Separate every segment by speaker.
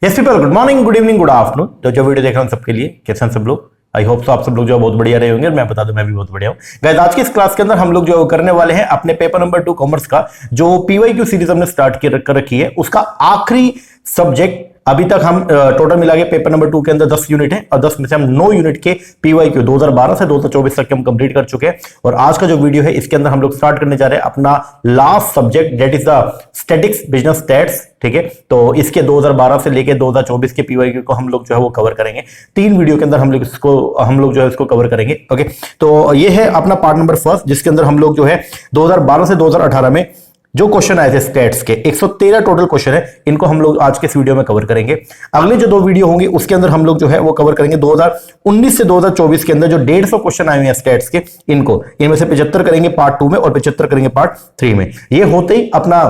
Speaker 1: Yes people, good morning, good evening, good afternoon. तो जो video देख रहा हूं सबके लिए कैसे हैं सब लोग। आई होप सो आप सब लोग जो बहुत बढ़िया रहे होंगे। मैं बता दूं मैं भी बहुत बढ़िया हूं। गाइस आज की इस क्लास के अंदर हम लोग जो करने वाले हैं अपने पेपर नंबर 2 कॉमर्स का जो पीवाईक्यू सीरीज हमने स्टार्ट कर रखी है उसका आखिरी सब्जेक्ट। अभी तक हम टोटल मिला के पेपर नंबर 2 के अंदर 10 यूनिट है और 10 में से हम 9 यूनिट के पीवाईक्यू 2012 से 2024 तक के हम कंप्लीट कर चुके हैं। और आज का जो वीडियो है इसके अंदर हम लोग स्टार्ट करने जा रहे हैं अपना last subject, that is the statics business stats. ठीक है, तो इसके 2012 से लेके 2024 के पीवाईक्यू को हम लोग जो है वो कवर करेंगे। 3 वीडियो के अंदर हम लोग जो है इसको कवर करेंगे। ओके, तो ये है अपना पार्ट नंबर फर्स्ट, जिसके अंदर हम लोग जो है 2012 से 2018 में जो क्वेश्चन आए थे स्टैट्स के 113 टोटल क्वेश्चन है, इनको हम लोग आज के इस वीडियो में कवर करेंगे। अगले जो 2 वीडियो होंगे उसके अंदर हम लोग जो है वो कवर करेंगे 2019 से 2024 के अंदर जो 150 क्वेश्चन आए हुए हैं स्टैट्स के, इनमें से 75 करेंगे पार्ट 2 में और 75 करेंगे पार्ट 3 में। ये होते ही अपना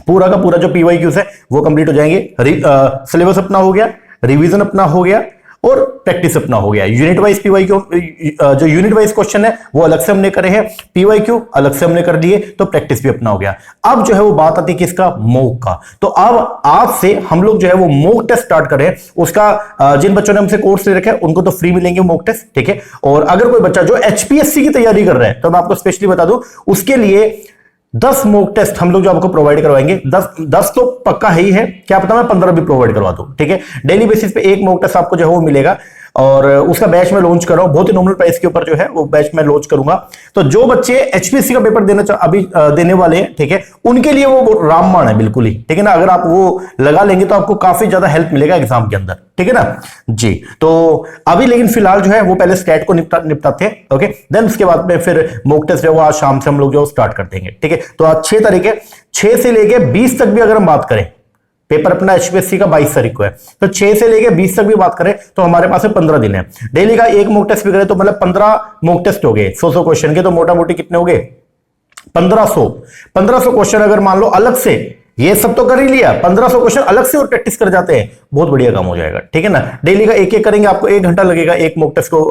Speaker 1: पूरा का पूरा जो पीवाईक्यूज है वो कंप्लीट हो जाएंगे। सिलेबस अपना हो गया, रिवीजन अपना हो गया और प्रैक्टिस अपना हो गया। यूनिट वाइज पीवाईक्यू जो यूनिट वाइज क्वेश्चन है वो अलग से हमने करे हैं, पीवाईक्यू अलग से हमने कर दिए, तो प्रैक्टिस भी अपना हो गया। अब जो है वो बात आती है किसका, मॉक का। तो अब आज से हम लोग जो है वो मॉक टेस्ट स्टार्ट करें। उसका जिन बच्चों ने हमसे कोर्स ले रखा है उनको तो फ्री मिलेंगे मॉक टेस्ट। ठीक है, और अगर कोई बच्चा जो एचपीएससी की तैयारी कर रहा है तो मैं आपको स्पेशली बता दूं उसके लिए 10 मॉक टेस्ट हम लोग जो आपको प्रोवाइड करवाएंगे। 10 तो पक्का ही है, क्या पता मैं 15 भी प्रोवाइड करवा दूं। ठीक है, डेली बेसिस पे एक मॉक टेस्ट आपको जो है वो मिलेगा और उसका बैच में लॉन्च कर रहा हूं, बहुत ही नॉमिनल प्राइस के ऊपर जो है वो बैच में लॉन्च करूंगा। तो जो बच्चे एचपीएससी का पेपर देने वाले हैं, ठीक है, उनके लिए वो रामबाण है बिल्कुल ही। ठीक है ना, अगर आप वो लगा लेंगे तो आपको काफी ज्यादा हेल्प मिलेगा एग्जाम के अंदर। ठीक है ना जी। तो अभी लेकिन फिलहाल जो है वो पहले स्टैट को निपटाते हैं। ओके, देन उसके बाद में फिर मॉक टेस्ट जो है वो आज शाम से हम लोग जो स्टार्ट कर देंगे। ठीक है, तो आज 6 तारीख है, 6 से लेके 20 तक भी अगर हम बात करें, पेपर अपना एचपीएससी का 22 तारीख को है, तो 6 से लेके 20 तक भी बात करें तो हमारे पास 15 दिन है। डेली का एक मॉक टेस्ट भी करें तो मतलब 15 मॉक टेस्ट हो गए 100 क्वेश्चन के, तो मोटा मोटी कितने हो गए 1500 क्वेश्चन। अगर मान लो अलग से ये सब तो कर ही लिया, 1500 क्वेश्चन अलग से और प्रैक्टिस कर जाते हैं, बहुत बढ़िया काम हो जाएगा। ठीक है ना, डेली का एक करेंगे, आपको 1 घंटा लगेगा एक मॉक टेस्ट को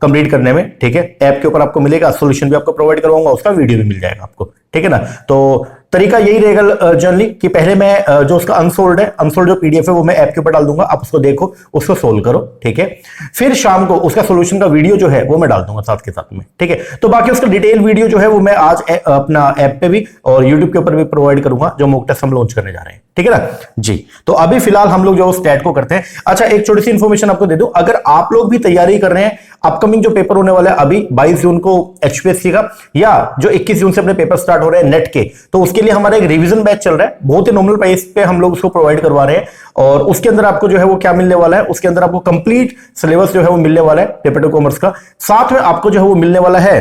Speaker 1: कंप्लीट करने में। ठीक है, ऐप के ऊपर आपको मिलेगा, सॉल्यूशन भी आपको प्रोवाइड करवाऊंगा, उसका वीडियो भी मिल जाएगा आपको। ठीक है ना, तो तरीका यही रहेगा जनरली कि पहले मैं जो उसका अनसोल्ड जो पीडीएफ है वो मैं ऐप के ऊपर डाल दूंगा, आप उसको देखो, उसको सोल्व करो। ठीक है, फिर शाम को उसका सॉल्यूशन का वीडियो जो है वो मैं डाल दूंगा साथ के साथ में। ठीक है, तो बाकी उसका डिटेल वीडियो जो है वो मैं आज अपना ऐप पे भी और यूट्यूब के ऊपर भी प्रोवाइड करूंगा जो मॉक टेस्ट हम लॉन्च करने जा रहे हैं। ठीक है ना जी। तो अभी फिलहाल हम लोग जो स्टैट को करते हैं। अच्छा, एक छोटी सी इंफॉर्मेशन आपको दे दूं, अगर आप लोग भी तैयारी कर रहे हैं, अपकमिंग जो पेपर होने वाला है अभी 22 जून को एचपीएससी का, या जो 21 जून से अपने पेपर स्टार्ट हो रहे हैं नेट के, तो उसके लिए हमारा एक रिवीजन बैच चल रहा है, बहुत ही नॉमिनल प्राइस पे हम लोग उसको प्रोवाइड करवा रहे हैं। और उसके अंदर आपको जो है वो क्या मिलने वाला है, उसके अंदर आपको कंप्लीट सिलेबस जो है वो मिलने वाला है पेपर 2 कॉमर्स का, साथ में आपको जो है वो मिलने वाला है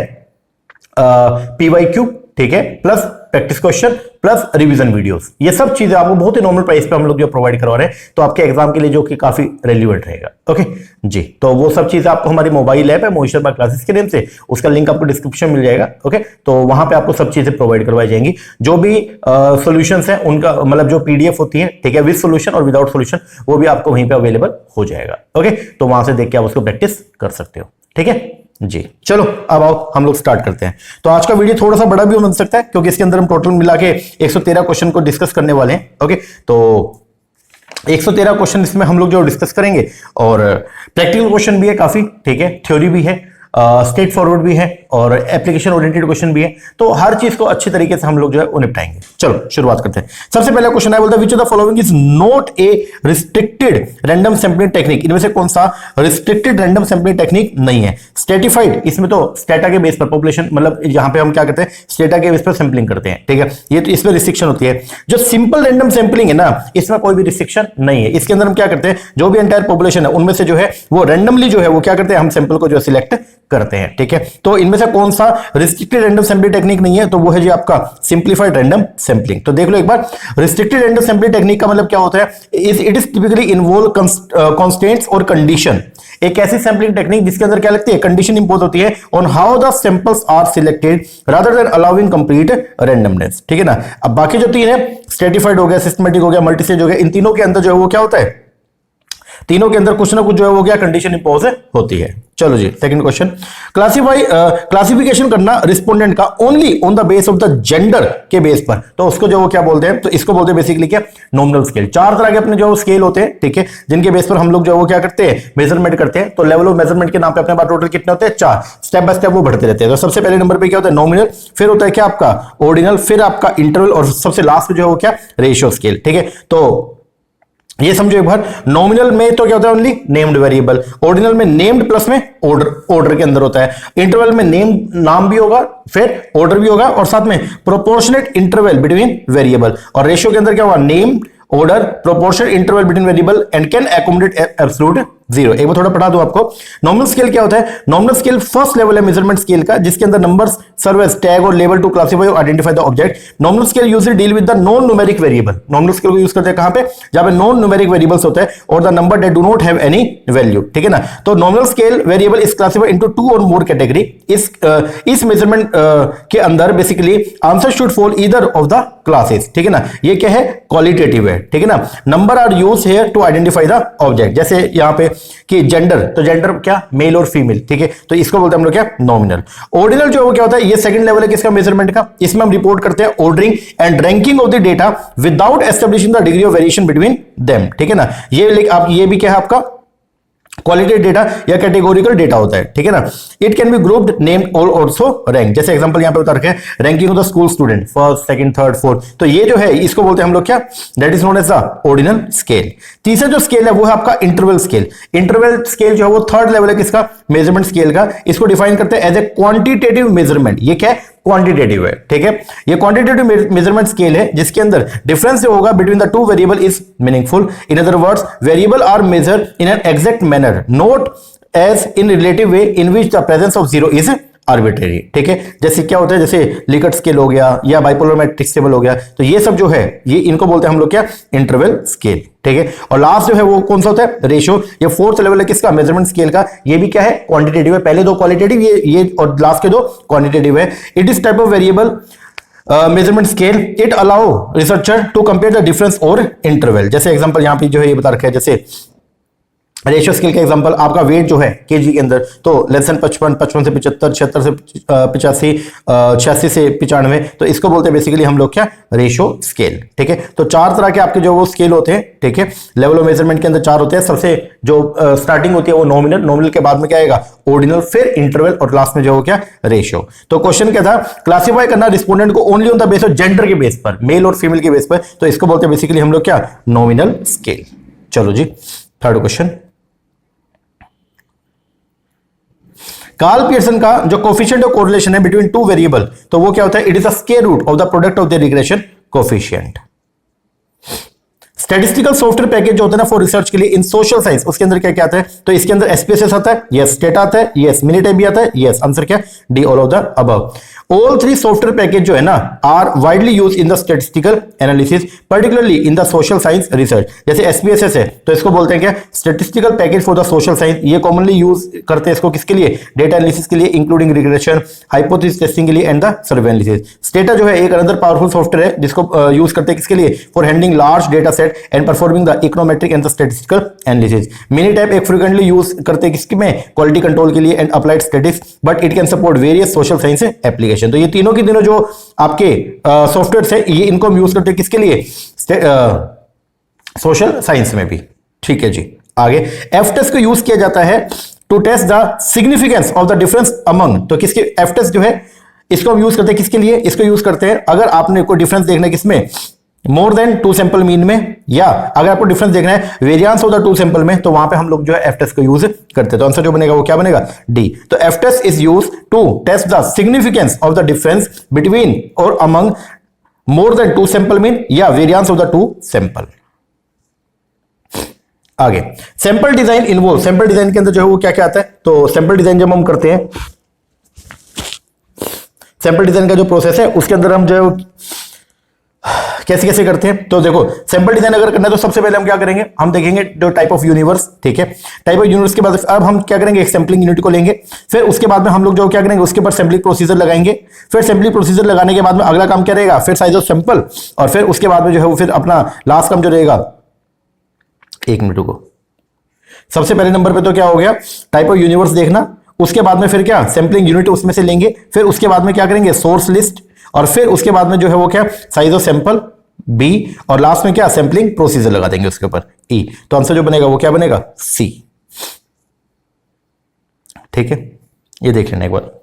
Speaker 1: पीवाईक्यू, ठीक है, plus practice question plus revision videos. ये सब चीजें आपको बहुत ही नॉर्मल प्राइस पे हम लोग जो प्रोवाइड करवा रहे हैं, तो आपके एग्जाम के लिए जो कि काफी रेलिवेंट रहेगा। ओके जी, तो वो सब चीजें आपको हमारी मोबाइल ऐप है मोहित शर्मा क्लासेस के नेम से, उसका लिंक आपको डिस्क्रिप्शन मिल जाएगा। ओके, तो वहां पे आपको सब चीजें प्रोवाइड करवाई जाएंगी, जो भी सॉल्यूशंस हैं उनका मतलब जो पीडीएफ होती है, ठीक है, विद सॉल्यूशन और विदाउट सॉल्यूशन, वो भी आपको वहीं पे अवेलेबल हो जाएगा। ओके, तो वहां से देख के आप उसको प्रैक्टिस कर सकते हो। ठीक है जी, चलो अब आओ हम लोग स्टार्ट करते हैं। तो आज का वीडियो थोड़ा सा बड़ा भी बन सकता है क्योंकि इसके अंदर हम टोटल मिला के 113 क्वेश्चन को डिस्कस करने वाले हैं। ओके, तो 113 क्वेश्चन इसमें हम लोग जो डिस्कस करेंगे और प्रैक्टिकल क्वेश्चन भी है काफी, ठीक है, थ्योरी भी है, स्ट्रेट फॉरवर्ड भी है और एप्लीकेशन ओरिएंटेड क्वेश्चन भी है। तो हर चीज को अच्छी तरीके से हम लोग जो है वो निपटाएंगे। चलो शुरुआत करते हैं। सबसे पहला क्वेश्चन है, बोलता है विच of the following is not A restricted random sampling technique. इनमें से कौन सा रिस्ट्रिक्टेड रैंडम सैंपलिंग टेक्निक नहीं है। स्ट्रेटिफाइड, इसमें तो स्टेटा के बेस पर पॉपुलेशन, मतलब यहां पे हम क्या करते हैं, स्टेटा के बेस पर सैंपलिंग करते हैं। ठीक है, ये तो इसमें रिस्ट्रिक्शन होती है। जो सिंपल रैंडम सैंपलिंग है ना, इसमें कोई भी रिस्ट्रिक्शन नहीं है। इसके अंदर हम क्या करते हैं, जो भी एंटायर पॉपुलेशन है उनमें से जो है वो रैंडमली जो है वो क्या करते हैं, हम सैंपल को जो सिलेक्ट करते हैं। ठीक है, तो इनमें से कौन सा रिस्ट्रिक्टेड रैंडम सैंपलिंग टेक्निक नहीं है, तो वो है जी आपका सिंपलीफाइड रैंडम सैंपलिंग। तो देख लो एक बार, रिस्ट्रिक्टेड रैंडम सैंपलिंग टेक्निक का मतलब क्या होता है, it is typically involve constants और कंडीशन। एक ऐसी सैंपलिंग टेक्निक जिसके अंदर क्या लगती है, कंडीशन इंपोज होती है on how the samples are selected rather than allowing complete randomness. ठीक है ना। अब बाकी जो तीन है, स्ट्रेटिफाइड हो गया, सिस्टमैटिक हो गया, मल्टीस्टेज हो गया, इन तीनों के अंदर जो है वो क्या होता है, तीनों के अंदर कुछ ना कुछ जो है वो क्या कंडीशन इंपोज होती है। चलो जी सेकंड क्वेश्चन, क्लासिफिकेशन करना रिस्पोंडेंट का only on the base of the gender के बेस पर, तो उसको जो वो क्या बोलते हैं, तो इसको बोलते हैं बेसिकली क्या, नॉमिनल स्केल। चार तरह के अपने जो स्केल होते हैं, ठीक है, जिनके बेस पर हम लोग जो है वो क्या करते हैं, मेजरमेंट करते हैं। तो लेवल ऑफ मेजरमेंट के नाम पे अपने पास टोटल कितने होते हैं, चार, स्टेप बाय स्टेप वो बढ़ते रहते हैं। तो सबसे पहले नंबर पे क्या होता है, नॉमिनल, फिर होता है क्या आपका ऑर्डिनल, फिर आपका इंटरवल, और सबसे लास्ट में जो है वो क्या, रेशियो स्केल। ठीक है, तो ये समझो एक बार, नॉमिनल में तो क्या होता है, ओनली नेम्ड वेरिएबल, ऑर्डिनल में नेम्ड प्लस में ऑर्डर के अंदर होता है, इंटरवल में नाम भी होगा, फिर ऑर्डर भी होगा, और साथ में प्रोपोर्शनेट इंटरवल बिटवीन वेरिएबल, और रेशियो के अंदर क्या होगा, name, order, proportional interval between variable and can accommodate absolute zero. एक बार थोड़ा पढ़ा दूं आपको, नॉमिनल स्केल क्या होता है, नॉमिनल स्केल फर्स्ट लेवल है मेजरमेंट स्केल का, जिसके अंदर नंबर्स सर्व एज टैग और लेबल टू क्लासिफाई और identify the object. Nominal scale usually deal with the non numeric variable, nominal scale को यूज करते हैं कहां पे, जहां पे नॉन न्यूमेरिक वेरिएबल्स होते हैं और the number that do not have any value. ठीक है ना, तो nominal scale variable is classified into two और मोर कैटेगरी। इस मेजरमेंट के अंदर basically answer should fall either of the classes. ठीक है ना, ये क्या है, क्वालिटेटिव है। ठीक है ना, number are use here to identify the object, जैसे यहां पे कि जेंडर, तो जेंडर क्या, मेल और फीमेल। ठीक है, तो इसको बोलते हैं हम लोग क्या, नॉमिनल। ऑर्डिनल जो क्या होता है, ये सेकंड लेवल है किसका, मेजरमेंट का। इसमें हम रिपोर्ट करते हैं ordering and ranking of the data without establishing the degree of variation between them. ठीक है ना, ये भी क्या है आपका क्वालिटेटिव डेटा या कैटेगोरिकल डेटा होता है। ठीक है ना, it can be grouped, named और आल्सो रैंक। जैसे एग्जांपल यहां पे बता रखे हैं, ranking of the school student first, second, third, fourth. तो ये जो है इसको बोलते हैं हम लोग क्या, that is known as the ordinal scale. तीसरा जो स्केल है वो है आपका इंटरवल स्केल। इंटरवल स्केल जो है वो थर्ड लेवल है किसका, मेजरमेंट स्केल का। इसको डिफाइन करते हैं एज ए क्वांटिटेटिव मेजरमेंट। ये क्या है, क्वांटिटेटिव है। ठीक है, ये क्वांटिटेटिव मेजरमेंट स्केल है जिसके अंदर डिफरेंस जो होगा between the two variable is meaningful. In other words, variable are measured in an exact manner, not as in relative way in which the presence of zero is arbitrary. ठीक है, जैसे क्या होता है, जैसे लिकट स्केल हो गया या बाइपोलर मैट्रिक्स टेबल हो गया, तो ये सब जो है ये इनको बोलते हैं हम लोग क्या, इंटरवल स्केल। ठीक है, और लास्ट जो है वो कौन सा होता है, रेशियो। ये फोर्थ लेवल है किसका, मेजरमेंट स्केल का। ये भी क्या है, क्वांटिटेटिव है। पहले दो क्वालिटेटिव, ये और लास्ट के दो क्वांटिटेटिव है। It is type of variable measurement scale, it allow researcher to compare the difference और इंटरवल। जैसे एग्जांपल यहां पे जो है ये बता रखा है, जैसे रेशियो स्केल का एग्जांपल, आपका वेट जो है केजी के अंदर, तो लेस देन 55, 55 से 75, 76 से 85, 86 से 95, तो इसको बोलते हैं बेसिकली हम लोग क्या, रेशियो स्केल। ठीक है, तो चार तरह के आपके जो वो स्केल होते हैं। ठीक है, लेवल ऑफ मेजरमेंट के अंदर चार होते हैं। सबसे जो स्टार्टिंग होती है वो नॉमिनल, नॉमिनल के बाद में क्या आएगा, ऑर्डिनल, फिर इंटरवल, और लास्ट में जो हो क्या, रेशियो। तो क्वेश्चन क्या था, क्लासिफाई करना रिस्पोंडेंट को only on the base of gender के बेस पर, मेल और फीमेल के बेस पर, तो इसको बोलते हैं बेसिकली हम लोग क्या, नॉमिनल स्केल। चलो जी थर्ड क्वेश्चन, कार्ल पियर्सन का जो कोफिशिएंट ऑफ कोरिलेशन है बिटवीन टू वेरिएबल, तो वो क्या होता है, it is the square root of the product of the regression coefficient. Statistical software package जो होता है ना फॉर रिसर्च के लिए इन सोशल साइंस, उसके अंदर क्या क्या आता है, तो इसके अंदर एसपीएसएस आता है, यस, स्टेटा आता है, यस, मिनिटाइप भी आता है, यस, आंसर क्या, D, all of the above. All three software package जो है ना are widely use in the statistical analysis, particularly in the social science research. जैसे एसपीएसएस है तो इसको बोलते हैं क्या, statistical package for the social science. ये कॉमनली यूज करते हैं इसको किसके लिए, डेटा एनालिसिस के लिए, इंक्लूडिंग रिग्रेशन, हाइपोथेसिस टेस्टिंग के लिए and the survey analysis. Strata जो है एक अनदर पावरफुल सॉफ्टवेयर है जिसको यूज करते हैं किसके लिए, for handling large data set and performing the econometric and the statistical analysis. Minitab एक फ्रीक्वेंटली यूज करते हैं किसके में, क्वालिटी कंट्रोल के लिए and applied statistics, but it can support various social science application. तो ये तीनों की तीनों जो आपके सॉफ्टवेयर है ये इनको हम यूज करते हैं किसके लिए, सोशल साइंस में भी। ठीक है जी, आगे एफ टेस्ट को यूज किया जाता है to test the significance of the difference among. तो किसके, एफ टेस्ट जो है इसको हम यूज करते हैं किसके लिए, इसको यूज करते हैं अगर आपने कोई डिफरेंस देखना है किसमें, more than two sample mean में, या अगर आपको डिफरेंस देखना है variance of the two sample में, तो वहां पे हम लोग जो है एफ टेस्ट को यूज करते हैं। तो आंसर जो बनेगा वो क्या बनेगा, डी। तो F test is use to test the significance of the difference between और among more than two sample mean या variance of the two sample. आगे sample design involve, sample design के अंदर जो है वो क्या क्या आता है, तो सैंपल डिजाइन जब हम करते हैं, सैंपल डिजाइन का जो प्रोसेस है उसके अंदर हम जो है कैसे कैसे करते हैं। तो देखो सैंपल डिजाइन अगर करना है तो सबसे पहले हम क्या करेंगे, हम देखेंगे जो टाइप ऑफ यूनिवर्स। ठीक है, टाइप ऑफ यूनिवर्स के बाद अब हम क्या करेंगे, एक सैंपलिंग यूनिट को लेंगे, फिर उसके बाद में हम लोग जो क्या करेंगे उसके ऊपर सैंपलिंग प्रोसीजर लगाएंगे, फिर सैंपलिंग प्रोसीजर लगाने के बाद में अगला काम क्या रहेगा, फिर साइज ऑफ सैंपल, और फिर उसके बाद में जो है वो फिर अपना लास्ट काम जो रहेगा, एक मिनट को सबसे पहले नंबर पे तो क्या हो गया, टाइप ऑफ यूनिवर्स देखना, उसके बाद में फिर क्या, सैंपलिंग यूनिट उसमें से लेंगे, फिर उसके बाद में क्या करेंगे, सोर्स लिस्ट, और फिर उसके बाद में जो है वो क्या, साइज ऑफ सैंपल बी, और लास्ट में क्या, सैंपलिंग प्रोसीजर लगा देंगे उसके ऊपर ई। तो आंसर जो बनेगा वो क्या बनेगा, सी। ठीक है, ये देख लेना एक बार।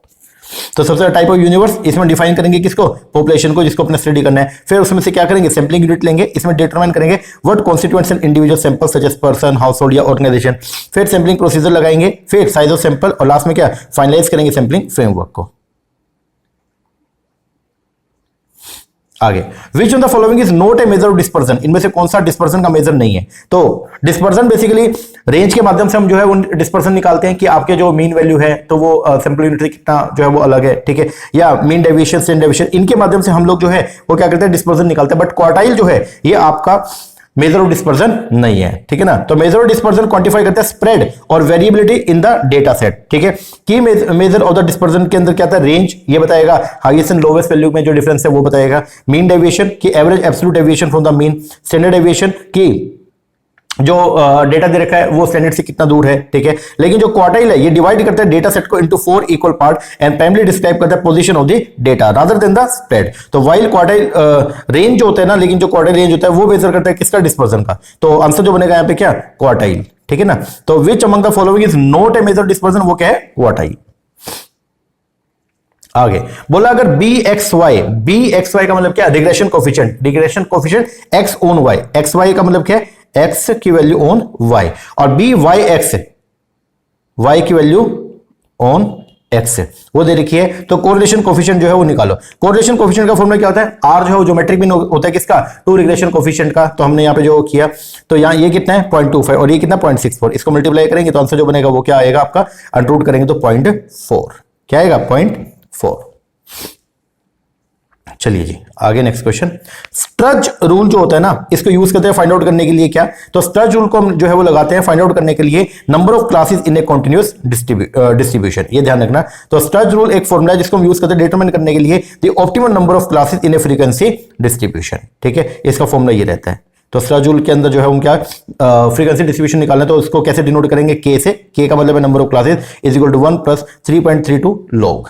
Speaker 1: तो सबसे टाइप ऑफ यूनिवर्स, इसमें डिफाइन करेंगे किसको, पॉपुलेशन को, जिसको अपने स्टडी करना है। फिर उसमें से क्या करेंगे, सैंपलिंग यूनिट लेंगे, इसमें डिटरमाइन करेंगे what constituents an individual sample such as person, household या ऑर्गेनाइजेशन। फिर सैंपलिंग प्रोसीजर लगाएंगे, फिर साइज ऑफ सैंपल, और लास्ट में क्या, फाइनलाइज करेंगे सैंपलिंग फ्रेमवर्क को। आगे, which of the following is not a measure of dispersion, इनमें से कौन सा डिस्पर्जन का मेजर नहीं है। तो डिस्पर्जन बेसिकली रेंज के माध्यम से हम जो है वो डिस्पर्जन निकालते हैं कि आपके जो मीन वैल्यू है तो वो सैंपल यूनिट से कितना जो है वो अलग है, ठीक है, या मीन डेविएशन, स्टैंडर्ड डेविएशन, इनके माध्यम से हम लोग जो है वो क्या करते हैं, डिस्पर्जन निकालते हैं। बट क्वार्टाइल जो है ये आपका मेजर ऑफ डिस्पर्जन नहीं है, ठीक है ना। तो मेजर ऑफ डिस्पर्जन क्वांटिफाई करते हैं स्प्रेड और variability in the data set, ठीक है। की मेजर ऑफ द डिस्पर्जन के अंदर क्या था, रेंज, ये बताएगा, हाईएस्ट एंड लोवेस्ट वैल्यू में जो डिफरेंस है वो बताएगा, मीन डेविएशन की average absolute deviation from the mean, standard deviation की जो डेटा दे रखा है वो स्टैंडर्ड से कितना दूर है, ठीक है। लेकिन जो क्वार्टाइल है ये डिवाइड करता है डेटा सेट को into 4 equal part and primary describe करता है position of the data rather than the spread. तो वाइल क्वार्टाइल रेंज जो होता है ना, लेकिन जो क्वार्टाइल रेंज होता है वो मेजर करता है किसका, डिस्पर्जन का। तो आंसर जो बनेगा यहाँ पे क्या, क्वार्टाइल, ठीक है ना। तो which among the following is not a measure dispersion, वो क्या है, क्वार्टाइल। आगे बोला अगर bxy का मतलब क्या, regression coefficient x on y, xy का मतलब क्या है, x की वैल्यू ऑन y, और byx y की वैल्यू ऑन x वो दे रखी है। तो कोरिलेशन कोफिशिएंट जो है वो निकालो। कोरिलेशन कोफिशिएंट का फॉर्मूला क्या होता है, r जो है वो ज्योमेट्रिक मीन होता है किसका, टू रिग्रेशन कोफिशिएंट का। तो हमने यहाँ पे जो किया, तो यहाँ ये कितना है 0.25 और ये कितना 0.64, इसको मल्टीप्लाई करेंगे तो आंसर जो बनेगा वो क्या आएगा आपका, अंडररूट करेंगे तो 0.4, क्या आएगा 0.4। चलिए जी आगे नेक्स्ट क्वेश्चन। स्ट्रज रूल जो होता है ना, इसको यूज करते हैं फाइंड आउट करने के लिए क्या, तो स्ट्रज रूल को हम जो है वो लगाते हैं फाइंड आउट करने के लिए number of classes in A continuous distribution, ये ध्यान रखना। तो स्ट्रज रूल एक फॉर्मूला है जिसको हम यूज करते हैं डिटरमाइन करने के लिए the optimal number of classes in A frequency distribution, ठीक है। इसका फॉर्मूला ये रहता है। तो स्ट्रज रूल के अंदर जो है हम क्या फ्रीक्वेंसी डिस्ट्रीब्यूशन निकालना है, तो उसको कैसे डिनोट करेंगे, के से। के का मतलब है number of classes is equal to 1 plus 3.32 log.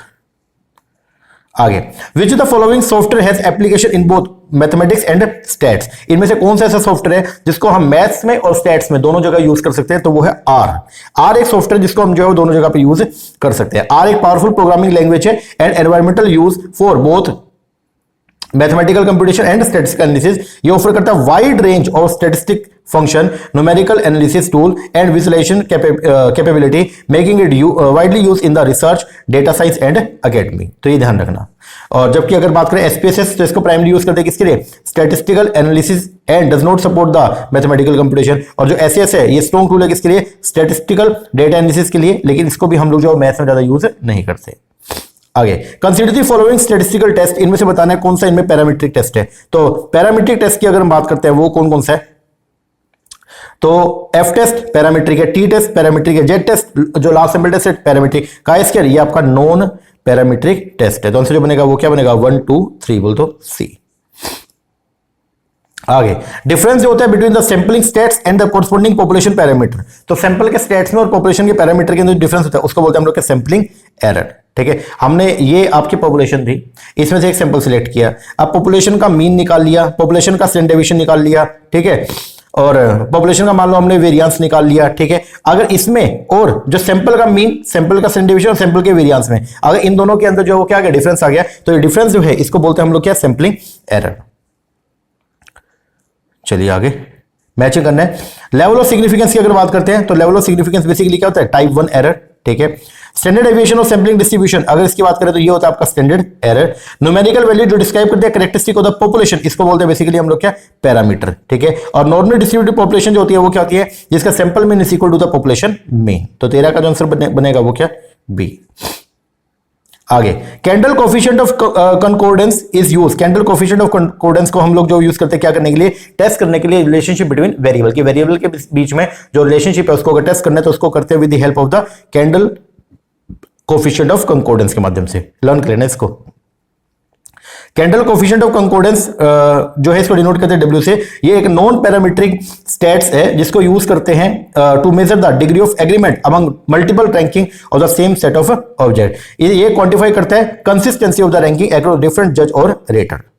Speaker 1: आगे, which the following software has application in both mathematics and stats, इनमें से कौन सा ऐसा सॉफ्टवेयर है जिसको हम मैथ्स में और स्टैट्स में दोनों जगह यूज कर सकते हैं, तो वो है आर एक सॉफ्टवेयर जिसको हम जो है दोनों जगह पे यूज कर सकते हैं। आर एक पावरफुल प्रोग्रामिंग लैंग्वेज है and environmental use for both mathematical computation and statistical analysis. ये ऑफर करता है wide range of statistic function, numerical analysis tool and visualisation capability, making it widely use in the research, data science and academy. तो ये ध्यान रखना। और जबकि अगर बात करें एसपीएसएस, तो इसको प्राइमरी यूज करते हैं किसके लिए, statistical analysis and does not support the mathematical computation. और जो एसएस है ये स्ट्रॉन्ग टूल है किसके लिए, स्टैटिस्टिकल डेटा एनालिसिस के लिए, लेकिन इसको भी हम लोग जो मैथ्स में ज्यादा यूज नहीं करते। आगे, consider the following statistical test, इनमें से बताना है कौन सा इनमें पैरामीट्रिक टेस्ट है। तो पैरामीट्रिक टेस्ट की अगर हम बात करते हैं वो कौन कौन सा है, तो एफ टेस्ट पैरामीट्रिक है, टी टेस्ट पैरामीट्रिक है, जेड टेस्ट जो लास्ट सैंपल टेस्ट है पैरामीट्रिक, काय स्क्वायर ये आपका नॉन पैरामीट्रिक टेस्ट है। तो आंसर जो बनेगा वो क्या बनेगा 1 2 3 बोल तो सी। आगे, डिफरेंस जो होता है between the sampling states and the corresponding population parameter, तो सैंपल के स्टेट्स में और पॉपुलेशन के पैरामीटर के अंदर डिफरेंस होता है उसको बोलते हैं हम लोग सैंपलिंग एरर, ठीक है। हमने ये आपकी पॉपुलेशन थी, इसमें से एक सैंपल सिलेक्ट किया, अब पॉपुलेशन का मीन निकाल लिया, पॉपुलेशन का स्टैंडर्ड डेविएशन निकाल लिया, ठीक है, और पॉपुलेशन का मान लो हमने वेरिएंस निकाल लिया, ठीक है। अगर इसमें और जो सैंपल का मीन, सैंपल का स्टैंडर्ड डेविएशन और सैंपल के वेरिएंस में अगर इन दोनों के अंदर जो वो क्या आ गया, डिफरेंस आ गया, तो ये डिफरेंस जो है इसको बोलते हैं हम लोग क्या, सैंपलिंग एरर। चलिए आगे मैचिंग करना है। लेवल ऑफ सिग्निफिकेंस की अगर बात करते हैं तो लेवल ऑफ सिग्निफिकेंस बेसिकली क्या होता है, टाइप 1 एरर, ठीक है। स्टैंडर्ड डेविएशन और सैंपलिंग डिस्ट्रीब्यूशन अगर इसकी बात करें तो ये होता है आपका स्टैंडर्ड एरर। न्यूमेरिकल वैल्यू जो डिस्क्राइब करते हैं कैरेक्टरिस्टिक ऑफ द पॉपुलेशन, इसको बोलते हैं बेसिकली हम लोग क्या, पैरामीटर, ठीक है। और नॉर्मली डिस्ट्रीब्यूटेड पॉपुलेशन जो होती है वो क्या होती है, जिसका sample mean is equal to the population mean. तो 13 का जो आंसर बनेगा वो क्या, बी। आगे, candle coefficient of concordance is use, candle coefficient of concordance को हम लोग जो यूज करते हैं क्या करने के लिए, टेस्ट करने के लिए रिलेशनशिप बिटवीन वेरिएबल की, वेरिएबल के बीच में जो रिलेशनशिप है उसको अगर टेस्ट करना है तो उसको करते हैं with the help of the candle coefficient of concordance के माध्यम से। लर्न कर लेना इसको। कैंडल कोफिशिएंट ऑफ कंकोर्डेंस जो है इसको डिनोट करते हैं डब्ल्यू से। ये एक नॉन पैरामीट्रिक स्टैट्स है जिसको यूज करते हैं to measure the degree of agreement among multiple ranking of the same set of object. ये क्वांटिफाई करता है consistency of the ranking across different जज और रेटर।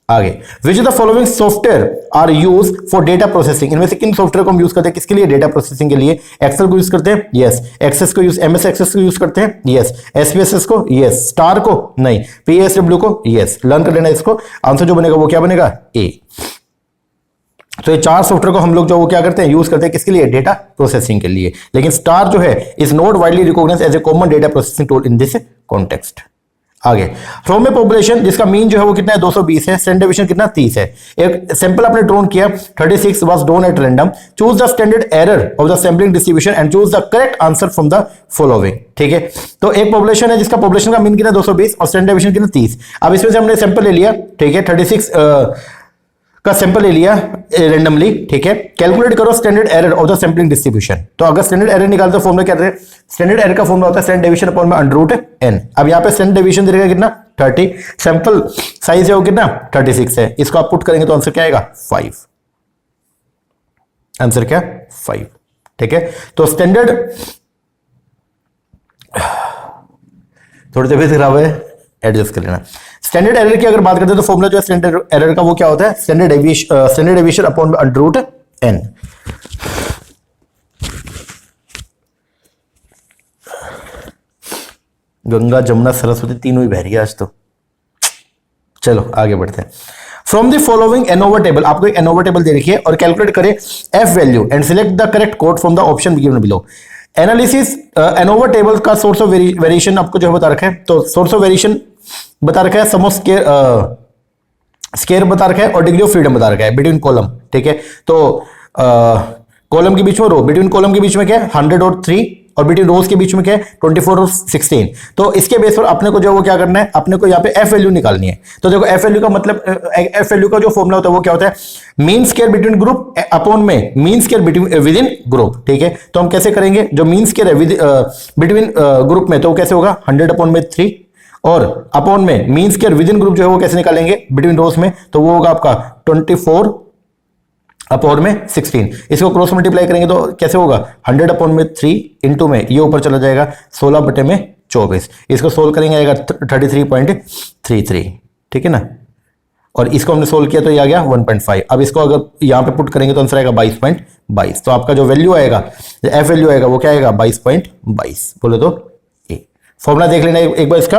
Speaker 1: आगे, which of the following software are use for data processing, इनमें से किन software को हम यूज करते हैं किसके लिए, डेटा प्रोसेसिंग के लिए। एक्सेल को यूज करते हैं, यस। एक्सेस को यूज, एमएस एक्सेस को यूज करते हैं, यस। एसपीएसएस को, यस। स्टार को नहीं, पीएसडब्ल्यू को, यस। लर्न कर लेना इसको, आंसर जो बनेगा वो क्या बनेगा, ए। तो ये चार सॉफ्टवेयर को हम लोग जो वो क्या करते हैं, यूज करते हैं किसके लिए, डेटा प्रोसेसिंग के लिए। लेकिन स्टार जो है is not widely recognised as a common data processing tool in this context. आगे, फ्रॉम ए पॉपुलेशन जिसका मीन जो है वो कितना है, 220 है, स्टैंडर्ड डेविएशन कितना, 30 है। एक सैंपल आपने ड्रोन किया, 36 was drone at random, choose the standard error of the sampling distribution and choose the correct answer from the following. ठीक है, तो एक पॉपुलेशन है जिसका पॉपुलेशन का मीन कितना 220 और स्टैंडर्ड डेविएशन कितना 30। अब इसमें से हमने सैंपल ले लिया, ठीक है, 36 का सैंपल ले लिया रैंडमली, ठीक है। कैलकुलेट करो standard error of the sampling distribution. तो अगर स्टैंडर्ड एरर निकालते तो फॉर्मूला क्या है, स्टैंडर्ड एरर का फॉर्मूला होता है स्टैंडर्ड डेविएशन अपॉन में अंडर रूट n। अब यहाँ पे स्टैंडर्ड डेविएशन देगा कितना 30, सैंपल साइज है वो कितना 36 है, इसको आप पुट करेंगे तो आंसर क्या आएगा 5। आंसर क्या 5, ठीक है। तो स्टैंडर्ड, थोड़ी तबीयत खराब है, एडजस्ट कर लेना। स्टैंडर्ड एरर की अगर बात करते हैं तो फॉर्मूला जो है स्टैंडर्ड एरर का वो क्या होता है, standard deviation upon under root n। Ganga Jamuna Saraswati तीनों ही बह रही है आज तो। चलो आगे बढ़ते हैं। From the following ANOVA table, आपको एक एनोवा टेबल दे रखी है और कैलकुलेट करें F value and select the correct code from the option given below. Analysis ANOVA table का सोर्स ऑफ वेरिएशन आपको जो है बता रखा है, तो सोर्स ऑफ वेरिएशन बता रखा है, सम ऑफ स्केयर बता रखा है और डिग्री ऑफ फ्रीडम बता रखा है बिटवीन कॉलम, ठीक है। तो कॉलम के बीच में रो, बिटवीन कॉलम के बीच में क्या है 100 और 3 और बिटवीन रोज के बीच में क्या है 24 और 16। तो इसके बेस पर अपने को जो वो क्या करना है, अपने को यहाँ पे एफ वैल्यू निकालनी है। तो देखो एफ वैल्यू का मतलब, एफ वैल्यू का जो फॉर्मूला होता है वो क्या होता है, mean square between group upon में mean square between within group, ठीक है। तो हम कैसे करेंगे, जो मीन स्क्वायर है बिटवीन ग्रुप में तो कैसे होगा 100 अपॉन में 3 और अपॉन में mean square with in group जो है वो कैसे निकालेंगे बिटवीन रोज में, तो वो होगा आपका 24 अपॉन में 16। इसको क्रॉस मल्टीप्लाई करेंगे तो कैसे होगा 100 अपॉन में 3 इंटू में ये ऊपर चला जाएगा 16 बटे में 24। इसको सोल्व करेंगे आएगा 33.33, ठीक है ना। और इसको हमने सोल्व किया तो ये आ गया 1.5। अब इसको अगर यहाँ पे पुट करेंगे तो आंसर आएगा 22.22। तो आपका जो वैल्यू आएगा, एफ वैल्यू आएगा वो क्या आएगा 22.22। बोले तो फॉर्मूला देख लेना एक बार इसका।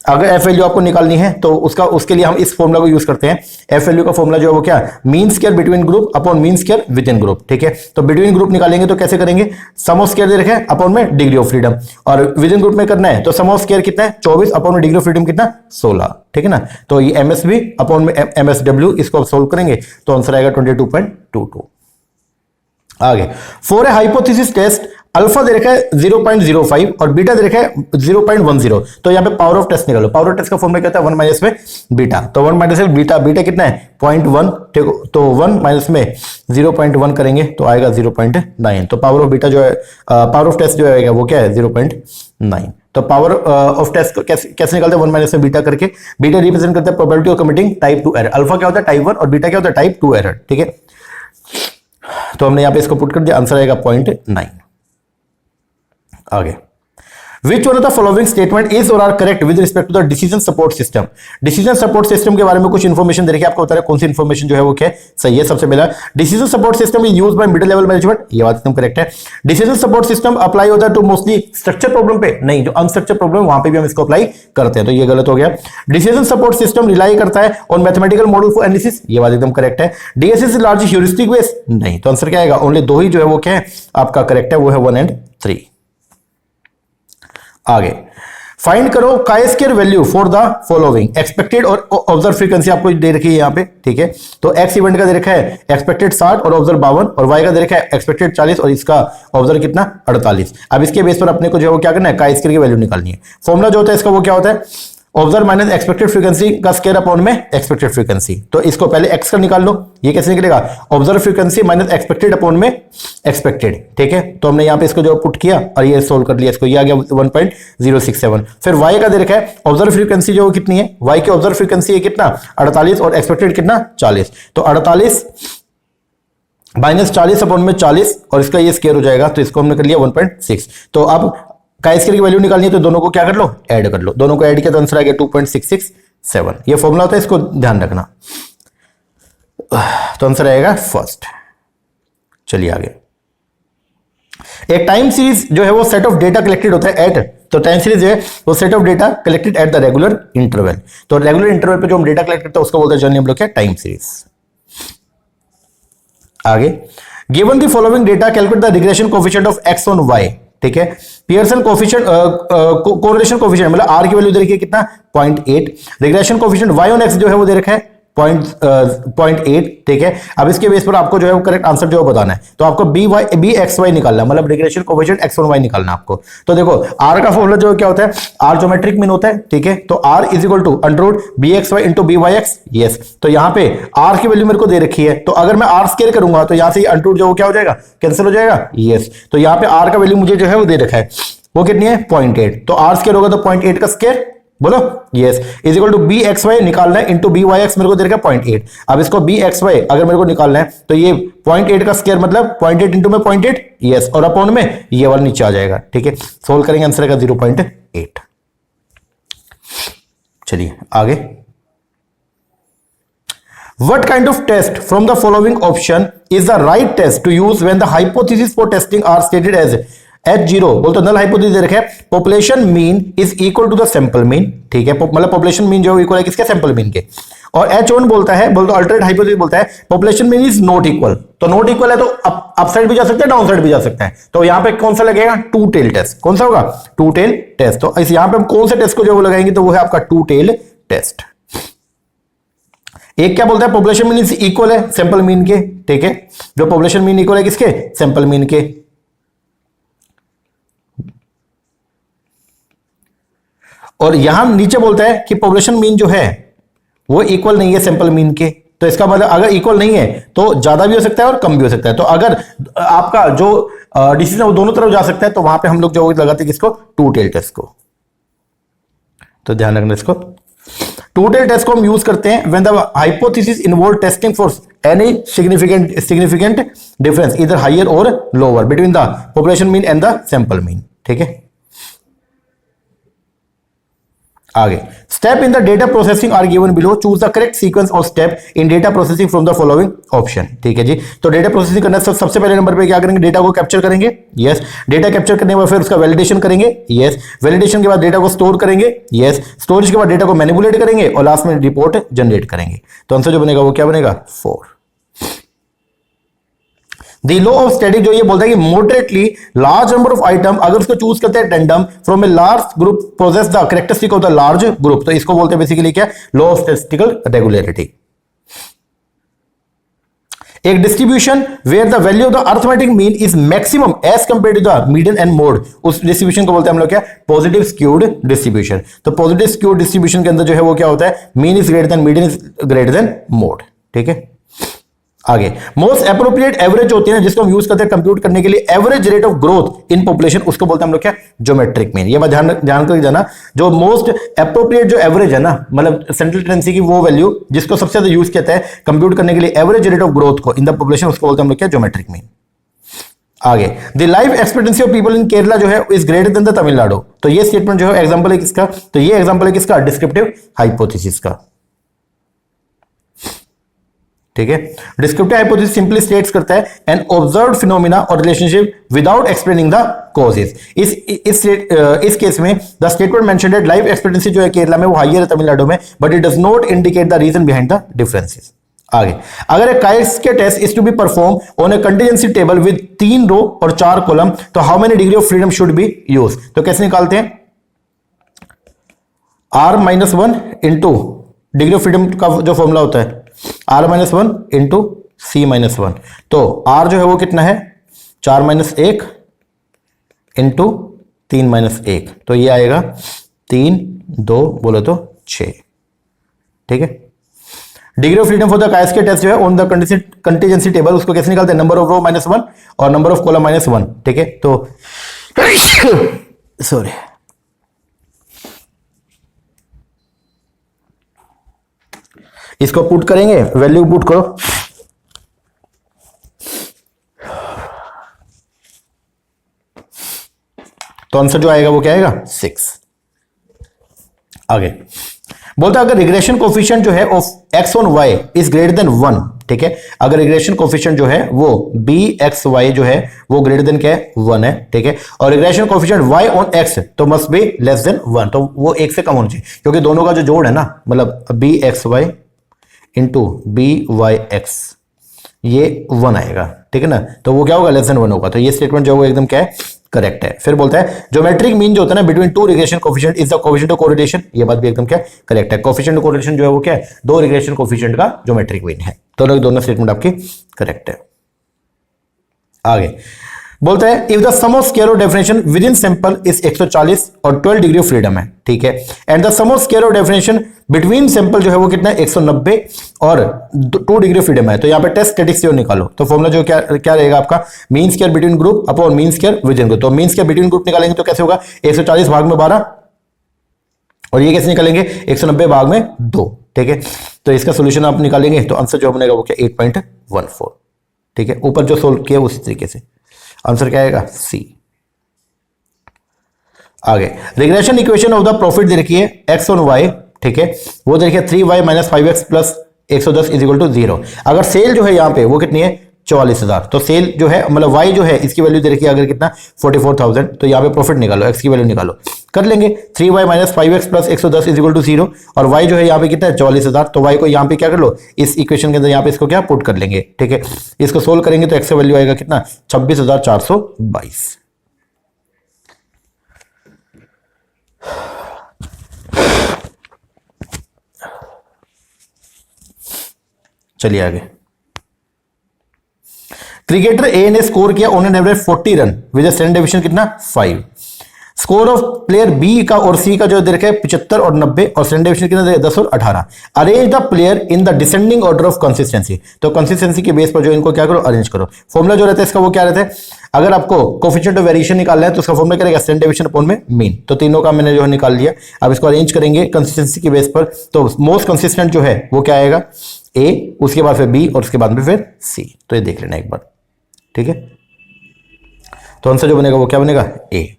Speaker 1: अगर एफ वैल्यू आपको निकालनी है तो उसके लिए हम इस फॉर्मूला को यूज करते हैं। एफ वैल्यू का फॉर्मूला जो है वो क्या, mean square between group upon mean square with in group, ठीक है। तो बिटवीन ग्रुप निकालेंगे तो कैसे करेंगे, सम ऑफ स्क्वायर दे रखे अपॉन में डिग्री ऑफ फ्रीडम, और विद इन ग्रुप में करना है तो सम ऑफ स्क्वायर कितना है 24 अपॉन में डिग्री ऑफ फ्रीडम कितना 16, ठीक है ना। तो ये एमएसबी अपॉन में एमएसडब्ल्यू, इसको सोल्व करेंगे तो आंसर आएगा 22.22। आगे, for a hypothesis test alpha दे रखा है 0.05 और बीटा दे रखा है 0.10। तो यहाँ पे पावर ऑफ टेस्ट निकालो। पावर ऑफ टेस्ट का फॉर्मूला क्या होता है 1 माइनस में बीटा, तो 1 माइनस में बीटा, बीटा कितना है 0.1, ठीक है। तो 1 माइनस में 0.1 करेंगे तो आएगा 0.9। तो पावर ऑफ बीटा जो है, पावर ऑफ टेस्ट जो आएगा वो क्या है 0.9। तो पावर ऑफ टेस्ट कैसे निकालते हैं 1 माइनस में बीटा करके। बीटा रिप्रेजेंट करता है probability of committing type 2 error. Alpha क्या होता है टाइप 1 और बीटा क्या होता है टाइप 2 एरर, ठीक है। तो हमने यहाँ पे इसको पुट कर दिया, आंसर आएगा 0.9। आगे, Which one of the following statement is or are correct with respect to the decision support system? Decision support system के बारे में कुछ इन्फॉर्मेशन दे रखी है, आपको बता रहे कौन सी इन्फॉर्मेशन जो है वो क्या सही है। सबसे पहला, decision support system is used by middle level management, ये बात एकदम करेक्ट है। डिसीजन सपोर्ट सिस्टम अप्लाई होता है टू मोस्टली स्ट्रक्चर प्रॉब्लम पे, नहीं, जो अनस्ट्रक्चर प्रॉब्लम वहां पे भी हम इसको अप्लाई करते हैं, तो ये गलत हो गया। डिसीजन सपोर्ट सिस्टम रिलाई करता है on mathematical model for analysis, ये बात एकदम करेक्ट है। DSS is large heuristic base, नहीं, तो आंसर क्या आएगा, ओनली दो ही जो है वो क्या है आपका करेक्ट है, वो है 1 और 3। आगे, फाइंड करो chi-square value for the following. Expected और ऑब्जर्व फ्रीक्वेंसी आपको दे रखी है यहाँ पे, ठीक है। तो एक्स इवेंट का दे रखा है एक्सपेक्टेड 60 और ऑब्जर्व 52, और वाई का दे रखा है एक्सपेक्टेड 40 और इसका ऑब्जर्व कितना 48। अब इसके बेस पर अपने को जो है वो क्या करना है chi-square की वैल्यू निकालनी है। फॉर्मूला जो होता है इसका वो क्या होता है, ऑब्जर्व माइनस एक्सपेक्टेड फ्रीक्वेंसी का स्क्वायर अपॉन में एक्सपेक्टेड फ्रीक्वेंसी। तो इसको पहले एक्स का निकाल लो, ये कैसे निकलेगा, observe frequency minus expected upon में एक्सपेक्टेड, ठीक है। तो हमने यहाँ पे इसको जो पुट किया और ये सोल्व कर लिया, इसको ये आ गया 1.067। फिर वाई का दे रखा है ऑब्जर्व फ्रीक्वेंसी जो कितनी है, वाई की ऑब्जर्व फ्रीक्वेंसी है कितना 48 और एक्सपेक्टेड कितना 40। तो 48 माइनस 40 अपॉन में 40 और इसका ये स्क्वायर हो जाएगा, तो इसको हमने कर लिया 1.6। तो अब का स्क्वायर की वैल्यू निकालनी है तो दोनों को क्या कर लो, ऐड कर लो, दोनों को ऐड किया तो आंसर आ गया 2.667। ये फॉर्मूला होता है, इसको ध्यान रखना। तो आंसर आएगा फर्स्ट। चलिए आगे, एक टाइम सीरीज जो है वो सेट ऑफ डेटा कलेक्टेड होता है एट, तो टाइम सीरीज है वो set of data collected at the regular interval. तो रेगुलर इंटरवल पे जो हम डेटा कलेक्ट करते हैं उसको बोलते हैं जनरली हम लोग क्या, टाइम सीरीज। आगे, given the following data calculate the regression coefficient of X on Y, ठीक है। पियर्सन कोएफिशिएंट कोरिलेशन कोएफिशिएंट मतलब आर की वैल्यू दे रखी है कितना 0.8, regression coefficient Y on X जो है वो दे रखा है 0.8, ठीक है। अब इसके बेस पर आपको जो है वो करेक्ट आंसर जो है बताना है, तो आपको बी एक्स वाई निकालना है, मतलब रिग्रेशन कोएफिशिएंट एक्स और वाई निकालना है आपको। तो देखो आर का फॉर्मूला जो क्या होता है, आर ज्योमेट्रिक मीन होता है, ठीक है। तो R is equal to under B x Y into B Y X, yes. तो यहाँ पे आर की वैल्यू मेरे को दे रखी है, तो अगर मैं आर स्क्वायर करूंगा तो यहाँ से अंडर जो क्या हो जाएगा, कैंसिल हो जाएगा, यस। तो यहाँ पे आर का वैल्यू मुझे जो है वो दे रखा है, वो कितनी है 0.8। तो आर स्क्वायर होगा तो 0.8 का स्क्वायर बोलो, yes, is equal to B x Y निकालना है इंटू बी वाई एक्स मेरे को दे रखा है 0.8। अब इसको बी एक्स वाई अगर मेरे को निकालना है तो ये 0.8 का स्क्वायर मतलब 0.8 इंटू में 0.8, यस, और अपॉन में ये वाला नीचे आ जाएगा, ठीक है। सोल्व करेंगे आंसर आएगा 0.8। चलिए आगे, What kind of test from the following option is the right test to use when the hypothesis for testing are stated as H0 बोलते नल हाइपोथेसिस दे रखे हैं, population mean is equal to the sample mean, ठीक है। मतलब population mean जो equal है किसके, सैंपल मीन के। और H1 बोलता है, बोलते अल्टरनेट हाइपोथेसिस बोलता है population mean is not equal. तो नॉट इक्वल है तो अप साइड भी जा सकता है, डाउन साइड भी जा सकता है। तो यहां पे कौन सा लगेगा, टू टेल टेस्ट। कौन सा होगा, टू टेल टेस्ट। तो इस यहां पे हम कौन से टेस्ट को जो वो लगाएंगे तो वो है आपका टू टेल टेस्ट। एक क्या बोलता है, पॉपुलेशन मीन इज इक्वल है सैंपल मीन के, ठीक है। जो पॉपुलेशन मीन इक्वल है किसके, सैंपल मीन के। और यहां नीचे बोलता है कि पॉपुलेशन मीन जो है वो इक्वल नहीं है सैंपल मीन के। तो इसका मतलब अगर इक्वल नहीं है तो ज्यादा भी हो सकता है और कम भी हो सकता है। तो अगर आपका जो डिसीजन है वो दोनों तरफ जा सकता है तो वहां पे हम लोग जो लगाते हैं किसको, टू टेल टेस्ट को। तो ध्यान रखना इसको, टू टेल टेस्ट को हम यूज करते हैं when the hypothesis involve testing for any significant difference either higher or lower between the population mean and the sample mean, ठीक है। आगे, step in the data processing are given below, choose the correct sequence of step in data processing from the following option, ठीक है जी। तो data processing करना सबसे पहले number पे क्या करेंगे, डेटा को कैप्चर करेंगे, यस। डेटा कैप्चर करने के बाद फिर उसका वैलिडेशन करेंगे, यस। वैलिडेशन के बाद डेटा को स्टोर करेंगे, यस। स्टोरेज के बाद डेटा को मैनिपुलेट करेंगे और लास्ट में रिपोर्ट जनरेट करेंगे। तो आंसर जो बनेगा वो क्या बनेगा, 4। द लॉ ऑफ स्टैटिक जो ये बोलता है कि moderately large number of item अगर उसको चूज करते हैं random from a large group process the characteristic of the large group, तो इसको बोलते हैं बेसिकली क्या, लॉ ऑफ स्टैटिस्टिकल रेगुलरिटी। एक distribution where the value of the arithmetic mean is maximum as compare to the median and mode, उस distribution को बोलते हैं हम लोग क्या, पॉजिटिव स्क्यूड डिस्ट्रीब्यूशन। तो पॉजिटिव स्क्यूड डिस्ट्रीब्यूशन के अंदर जो है वो क्या होता है, mean is greater then median is greater then mode, ठीक है। आगे, मोस्ट एप्रोप्रिएट एवरेज होती है ना जिसको हम यूज करते हैं कंप्यूट करने के लिए average rate of growth in population, उसको बोलते हैं हम लोग क्या, ज्योमेट्रिक मीन। ये बात ध्यान कर जाना, जो मोस्ट एप्रोप्रिएट जो एवरेज है ना, मतलब सेंट्रल टेंडेंसी की वो वैल्यू जिसको सबसे ज्यादा यूज किया है कंप्यूट करने के लिए एवरेज रेट ऑफ ग्रोथ को इन द पॉपुलेशन, उसको बोलते हैं हम लोग क्या, ज्योमेट्रिक मीन। आगे, the life expectancy of people in Kerala जो है is greater then the Tamil Nadu, तो ये स्टेटमेंट जो है एग्जांपल है किसका, तो ये एग्जांपल है किसका, डिस्क्रिप्टिव हाइपोथेसिस का, ठीक है। डिस्क्रिप्टिव हाइपोथेसिस सिंपली स्टेट्स करता है एन ऑब्जर्व्ड फिनोमिना और relationship without explaining the causes. इस केस में the statement mentioned that life expectancy जो है केरला में वो हाईयर है तमिलनाडु में, but it does not indicate the reason behind the differences. आगे, अगर ए काइस्के test is to be perform on a contingency table with 3 row और 4 कॉलम, तो how many degree of freedom should be use. तो कैसे निकालते हैं, r-1 into degree of freedom का जो फॉर्मूला होता है r-1 इंटू c-1, तो r जो है वो कितना है 4-1 इंटू 3-1, तो ये आएगा 3 2 बोले तो 6, ठीक है। Degree of freedom for the कायस्की टेस्ट जो है ऑन द कंटीजेंसी टेबल, उसको कैसे निकालते हैं, नंबर ऑफ रो -1 और नंबर ऑफ कॉलम -1, ठीक है। तो सॉरी, इसको पुट करेंगे, वैल्यू पुट करो, तो आंसर जो आएगा वो क्या आएगा 6। आगे बोलता है अगर रिग्रेशन कोफिशिएंट जो है of X on Y is greater than 1, ठीक है। अगर रिग्रेशन कोफिशिएंट जो है वो बी एक्स वाई जो है वो ग्रेटर देन क्या है 1 है, ठीक है। और regression coefficient Y on X तो मस्ट बी लेस देन 1, तो वो 1 से कम होना चाहिए, क्योंकि दोनों का जो जोड़ है ना, मतलब B x Y into B Y x, ये 1 आएगा, ठीक है ना। तो वो क्या होगा, लेस देन 1 होगा। तो ये स्टेटमेंट जो है वो एकदम क्या है, करेक्ट है। फिर बोलता है ज्योमेट्रिक मीन जो होता है ना between two regression coefficient is the coefficient of correlation, ये बात भी एकदम क्या करेक्ट है। कोफिशिएंट ऑफ कोरिलेशन जो है वो क्या है, दो रिग्रेशन कोफिशिएंट का ज्योमेट्रिक मीन है। तो दोनों स्टेटमेंट आपकी करेक्ट है। आगे बोलता है if the sum of square of definition within sample is 140 और 12 डिग्री ऑफ फ्रीडम है, ठीक है, and the sum of square of definition between sample जो है वो कितना है 190 और 2 डिग्री ऑफ फ्रीडम है। तो यहाँ पे टेस्ट स्टैटिस्टिक्स जो निकालो, तो फॉर्मूला जो क्या रहेगा आपका, mean square between group upon mean square with in group. तो मीन स्क्वायर बिटवीन ग्रुप निकालेंगे तो कैसे होगा, 140 भाग में 12, और ये कैसे निकालेंगे 190 भाग में 2, ठीक है। तो इसका सोल्यूशन आप निकालेंगे तो आंसर जो बनेगा वो क्या 8.14, ठीक है। ऊपर जो सोल्व किया उसी तरीके से आंसर क्या आएगा सी। आगे regression equation of the profit दे रखी है एक्स ऑन वाई, ठीक है, वो देखिए 3y - 5x plus 110 is equal to 0। अगर सेल जो है यहाँ पे वो कितनी है 44,000, तो सेल जो है मतलब y जो है इसकी वैल्यू दे रखी है अगर कितना 44,000, तो यहाँ पे प्रॉफिट निकालो, x की वैल्यू निकालो, कर लेंगे 3y - 5x plus 110 is equal to 0, और y जो है यहाँ पे कितना है 44,000, तो y को यहाँ पे क्या कर लो, इस इक्वेशन के अंदर यहाँ पे इसको क्या पुट कर लेंगे, ठीक है। इसको सोल्व करेंगे तो x का वैल्यू आएगा कितना 26,422। चलिए आगे, क्रिकेटर ए ने स्कोर किया on an average 40 run with standard deviation कितना 5। स्कोर ऑफ प्लेयर बी का और सी का जो दे रखा है 75 और 90, और स्टैंडर्ड डेविएशन कितना दे 10 और 18। Arrange the player in the descending order of consistency, तो कंसिस्टेंसी के बेस पर जो इनको क्या करो अरेंज करो। फॉर्मूला जो रहता है इसका वो क्या रहता है, अगर आपको कोफिशिएंट ऑफ वेरिएशन निकालना है तो उसका फॉर्मूला करेगा स्टैंडर्ड डेविएशन अपॉन में मीन। तो तीनों का मैंने जो है निकाल लिया, अब इसको अरेंज करेंगे कंसिस्टेंसी के बेस पर, तो मोस्ट कंसिस्टेंट जो है वो क्या आएगा ए, उसके बाद फिर बी, और उसके बाद में फिर सी। तो ये देख लेना एक बार, ठीक है। तो आंसर जो बनेगा वो क्या बनेगा ए।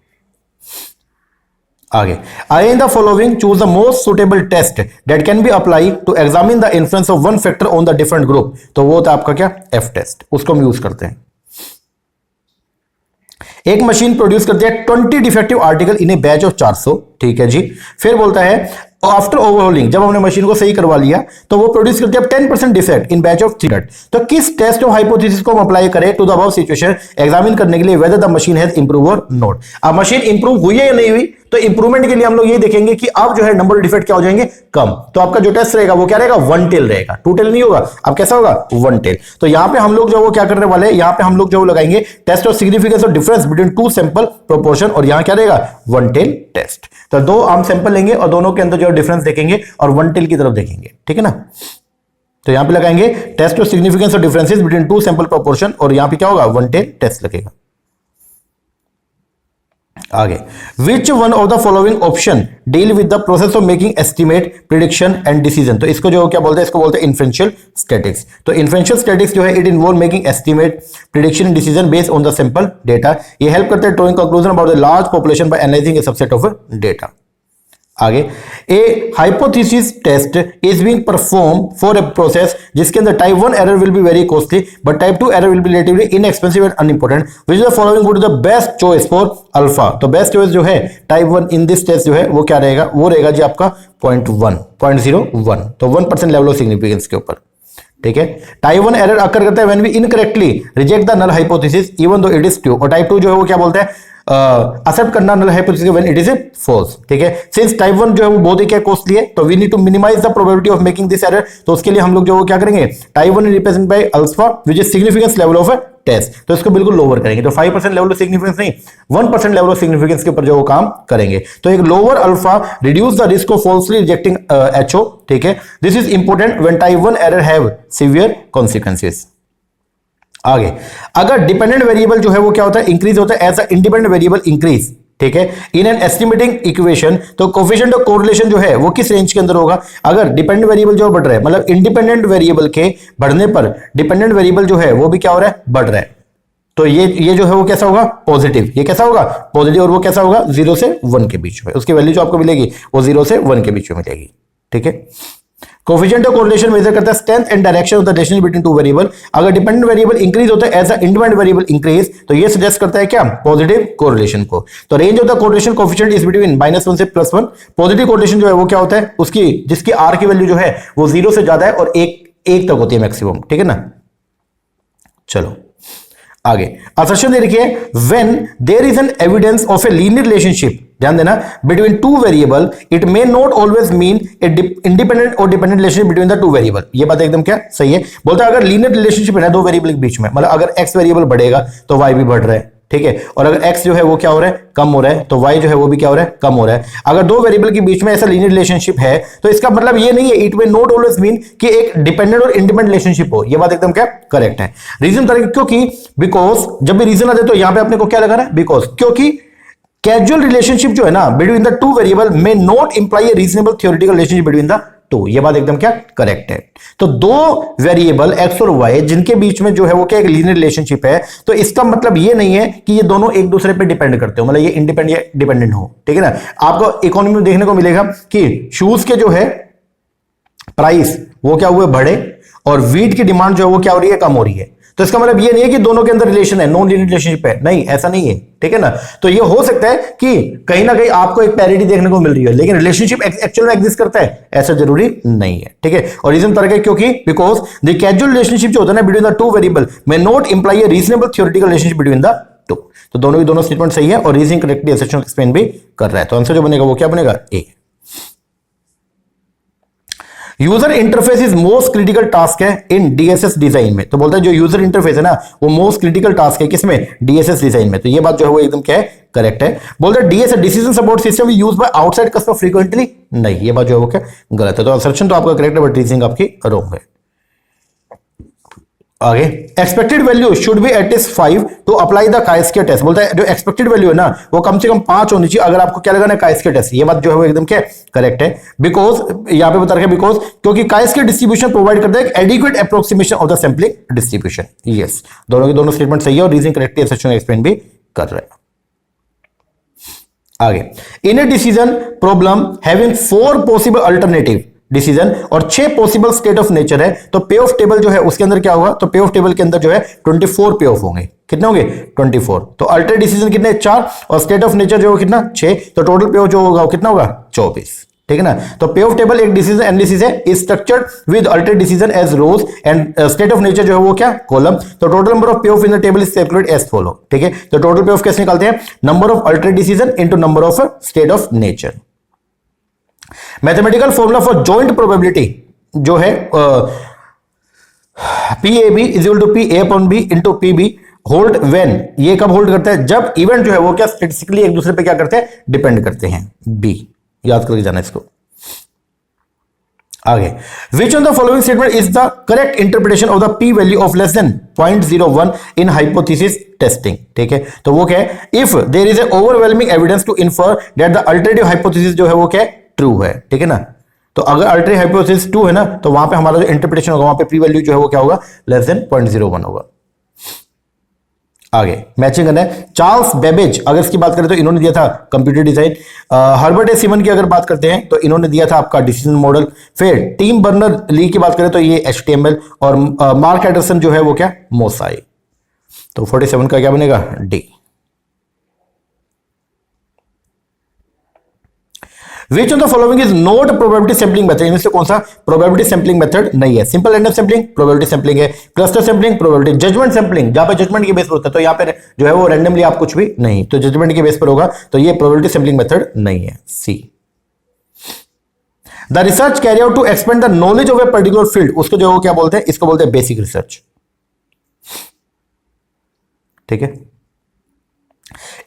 Speaker 1: आगे arrange the following, choose the most suitable test that can be apply to examine the influence of one factor on the different group. तो वो था आपका क्या एफ टेस्ट, उसको हम यूज करते हैं। एक मशीन प्रोड्यूस करती है 20 defective article in A batch of 400, ठीक है जी। फिर बोलता है आफ्टर ओवरहोलिंग, जब हमने मशीन को सही करवा लिया तो वो प्रोड्यूस करती है 10% डिफेक्ट इन बैच ऑफ 300। तो किस टेस्ट ऑफ हाइपोथेसिस को हम अप्लाई करें to the above situation, examine करने के लिए whether the machine has improve or not. अब मशीन इंप्रूव हुई है या नहीं हुई, तो इंप्रूवमेंट के लिए हम लोग ये देखेंगे कि अब जो है नंबर ऑफ डिफेक्ट क्या हो जाएंगे कम। तो आपका जो टेस्ट रहेगा वो क्या रहेगा 1 टेल रहेगा, 2 टेल नहीं होगा। अब कैसा होगा 1 टेल। तो यहां पे हम लोग जो वो क्या करने वाले हैं, यहां पे हम लोग जो लगाएंगे test of significance of difference between 2 sample proportion, और यहां क्या रहेगा 1 टेल टेस्ट। तो 2 आम सैंपल लेंगे और दोनों के अंदर जो डिफरेंस देखेंगे और 1 टेल की तरफ देखेंगे, ठीक है ना। तो यहां पे लगाएंगे test of significance of differences between 2 sample proportion, और यहां पे क्या होगा 1 टेल टेस्ट लगेगा। आगे which one of the following option deal with the process of making estimate, prediction and decision. तो इसको जो क्या बोलते हैं, इसको बोलते हैं इन्फ्रेंशियल स्टैटिक्स। तो इन्फ्रेंशियल स्टैटिक्स जो है it involve making estimate, prediction and decision based on the sample data. ये हेल्प करते हैं drawing conclusion about the large population by analysing a subset of data. आगे a hypothesis test is being perform for a process जिसके अंदर type 1 error will be very costly but type 2 error will be relatively inexpensive and unimportant, which is the following would be the best choice for alpha. तो best choice जो है type 1 in this test जो है वो क्या रहेगा, वो रहेगा जी आपका 0.01। तो 1% लेवल ऑफ सिग्निफिकेंस के ऊपर, ठीक है। टाइप 1 एरर अकर करता है when we incorrectly reject the null hypothesis even though it is true, और टाइप 2 जो है वो क्या बोलता है एक्सेप्ट करना null hypothesis when it is a false, ठीक है। सिंस टाइप 1 जो है वो बहुत ही क्या कॉस्टली है, तो we need to minimise the probability of making this error. तो उसके लिए हम लोग जो वो क्या करेंगे type 1 represent by alpha which is significance level of test, तो इसको बिल्कुल लोअर करेंगे। तो 5% लेवल ऑफ सिग्निफिकेंस नहीं, 1% लेवल ऑफ सिग्निफिकेंस के ऊपर जो वो काम करेंगे। तो एक lower alpha reduce the risk of falsely rejecting HO, ठीक है। This is important when type 1 error have severe consequences. आगे, अगर डिपेंडेंट वेरिएबल जो है वो क्या होता है, इंक्रीज होता है as a independent variable increase, ठीक है, इन एन एस्टिमेटिंग इक्वेशन, तो कोफिशिएंट ऑफ कोरिलेशन जो है वो किस रेंज के अंदर होगा? अगर डिपेंडेंट वेरिएबल जो बढ़ रहा है, मतलब इंडिपेंडेंट वेरिएबल के बढ़ने पर डिपेंडेंट वेरिएबल जो है वो भी क्या हो रहा है, बढ़ रहा है, तो ये जो है वो कैसा होगा, पॉजिटिव। ये कैसा होगा, पॉजिटिव। और वो कैसा होगा, 0 से 1 के बीच में, उसकी वैल्यू जो आपको मिलेगी वो 0 से 1 के बीच में मिलेगी, ठीक है। कोफिशिएंट ऑफ कोरिलेशन मेजर करता है strength and direction of the relationship between two variable. अगर डिपेंडेंट वेरिएबल इंक्रीज होता है as a independent variable increase, तो ये सजेस्ट करता है क्या, पॉजिटिव कोरिलेशन को। तो range of the correlation coefficient is between -1 से +1। पॉजिटिव कोरिलेशन जो है वो क्या होता है, उसकी जिसकी आर की वैल्यू जो है वो 0 से ज्यादा है और 1 तक होती है मैक्सिमम, ठीक है ना। चलो आगे, असर्शन दे रखिए, when there is an evidence of a linear relationship, ध्यान देना, between two variable, it may not always mean a independent और dependent relationship between the two variable. ये बात एकदम क्या सही है। बोलता है अगर लीनियर रिलेशनशिप है ना दो वेरिएबल के बीच में, मतलब अगर एक्स वेरिएबल बढ़ेगा तो वाई भी बढ़ रहा है, ठीक है, और अगर x जो है वो क्या हो रहा है, कम हो रहा है, तो y जो है वो भी क्या हो रहा है, कम हो रहा है। अगर दो वेरिएबल के बीच में ऐसा लीनियर रिलेशनशिप है तो इसका मतलब ये नहीं है, it may not always mean कि एक डिपेंडेंट और इंडिपेंडेंट रिलेशनशिप हो। ये बात एकदम क्या करेक्ट है। रीजन बताइए, क्योंकि बिकॉज जब भी रीजन आते तो यहां पे अपने को क्या लगाना है, बिकॉज, क्योंकि कैजुअल रिलेशनशिप जो है ना between the two variable may not imply A reasonable theoretical relationship between the to. ये बात एकदम क्या करेक्ट है। तो दो वेरिएबल एक्स और वाई जिनके बीच में जो है वो क्या एक लीनियर रिलेशनशिप है, तो इसका मतलब ये नहीं है कि ये दोनों एक दूसरे पे डिपेंड करते हो, मतलब ये इंडिपेंडेंट या डिपेंडेंट हो, ठीक है ना। आपको इकोनॉमी में देखने को मिलेगा कि शूज के जो है प्राइस वो क्या हुए बढ़े और वीट की डिमांड जो है वो क्या हो रही है, कम हो रही है। तो इसका मतलब ये नहीं है कि दोनों के अंदर रिलेशन है, नॉन लीनियर रिलेशनशिप है, नहीं, ऐसा नहीं है, ठीक है ना। तो ये हो सकता है कि कहीं ना कहीं आपको एक पैरिटी देखने को मिल रही है, लेकिन रिलेशनशिप एक्चुअल में एग्जिस्ट करता है, ऐसा जरूरी नहीं है, ठीक है। और रीजन तरह क्योंकि बिकॉज द कैजुअल रिलेशनशिप जो होता है ना between the two variable may not imply A reasonable theoretical relationship between the to. तो दोनों की दोनों स्टेटमेंट सही है और रीजनिंग करेक्टली असर्शन एक्सप्लेन भी कर रहा है। तो आंसर जो बनेगा वो क्या बनेगा, A. User interface is most critical task है इन डीएसएस डिजाइन में। तो बोलता है जो यूजर इंटरफेस है ना वो मोस्ट क्रिटिकल टास्क है किसमें, डीएसएस डिजाइन में। तो ये बात जो है वो एकदम क्या है, करेक्ट है। बोलता है DSS decision support system use by outside customer frequently, नहीं, ये बात जो है वो क्या गलत है। तो असर्शन तो आपका करेक्ट है बट रीजनिंग आपकी रॉन्ग है। आगे, expected value should be at is 5 to apply the chi square test. बोलता है जो एक्सपेक्टेड वैल्यू है ना वो कम से कम 5 होनी चाहिए अगर आपको क्या लगाना है, काइस्कियर टेस्ट। ये बात जो है वो एकदम क्या करेक्ट है। बिकॉज यहां पे बता रखा है बिकॉज क्योंकि काइस्कियर डिस्ट्रीब्यूशन प्रोवाइड करता है एक adequate approximation of the sampling distribution. Yes, दोनों की दोनों स्टेटमेंट सही है और रीजनिंग करेक्टली असर्शन एक्सप्लेन भी कर रहा है। आगे, in a decision problem having 4 possible alternative decision और 6 पॉसिबल स्टेट ऑफ नेचर है, तो पे ऑफ टेबल जो है उसके अंदर क्या होगा, तो पे ऑफ टेबल के अंदर जो है 24 पे ऑफ होंगे। कितने होंगे, 24। तो अल्टरनेट डिसीजन कितने, 4, और स्टेट ऑफ नेचर जो है कितना, 6, तो टोटल पे ऑफ जो होगा वो कितना होगा, 24, ठीक है ना। तो पे ऑफ टेबल एक डिसीजन एनालिसिस है, structured with alternate decision as rows and state of nature जो है वो क्या, कॉलम। तो total number of payoff in the table is calculate as follow, ठीक है। तो टोटल पे ऑफ कैसे निकालते हैं, number of alternate decision into number of state of nature. Mathematical formula for joint probability जो है PAB is equal to PA upon B into PB hold when, ये कब होल्ड करता है, जब इवेंट जो है वो क्या स्टैटिस्टिकली एक दूसरे पे क्या करते हैं, डिपेंड करते हैं। B याद करके जाना इसको। आगे, which on the following statement is the correct interpretation of the P value of less than 0.01 in hypothesis testing, ठीक है। तो वो क्या है, if there is a overwhelming evidence to infer that the alternative hypothesis जो है वो क्या ट्रू है, ठीक है ना। तो अगर अल्टरनेटिव हाइपोथेसिस ट्रू है ना तो वहां पे हमारा जो इंटरप्रिटेशन होगा वहां पे P वैल्यू जो है वो क्या होगा, लेस देन 0.01 होगा। आगे मैचिंग करना है। चार्ल्स बेबेज अगर इसकी बात करें तो इन्होंने दिया था कंप्यूटर डिजाइन। हर्बर्ट ए सीमन की अगर बात करते हैं तो इन्होंने दिया था आपका डिसीजन मॉडल। फिर टिम बर्नर ली की बात करें तो ये HTML, और मार्क एंडरसन जो है वो क्या, मोसाई। तो 47 का क्या बनेगा, D. Which of the following is not probability sampling method? इनमें से कौन सा probability sampling method नहीं है? Simple random sampling probability sampling है, cluster sampling probability, judgment sampling जहां पे judgment के बेस पर होता है, तो यहाँ पे जो है वो randomly आप कुछ भी नहीं, तो judgment के बेस पर होगा, तो ये probability sampling method नहीं है, C। The research carry out to expand the knowledge of a particular field, उसको जो है वो क्या बोलते हैं, इसको बोलते हैं basic research। ठीक है।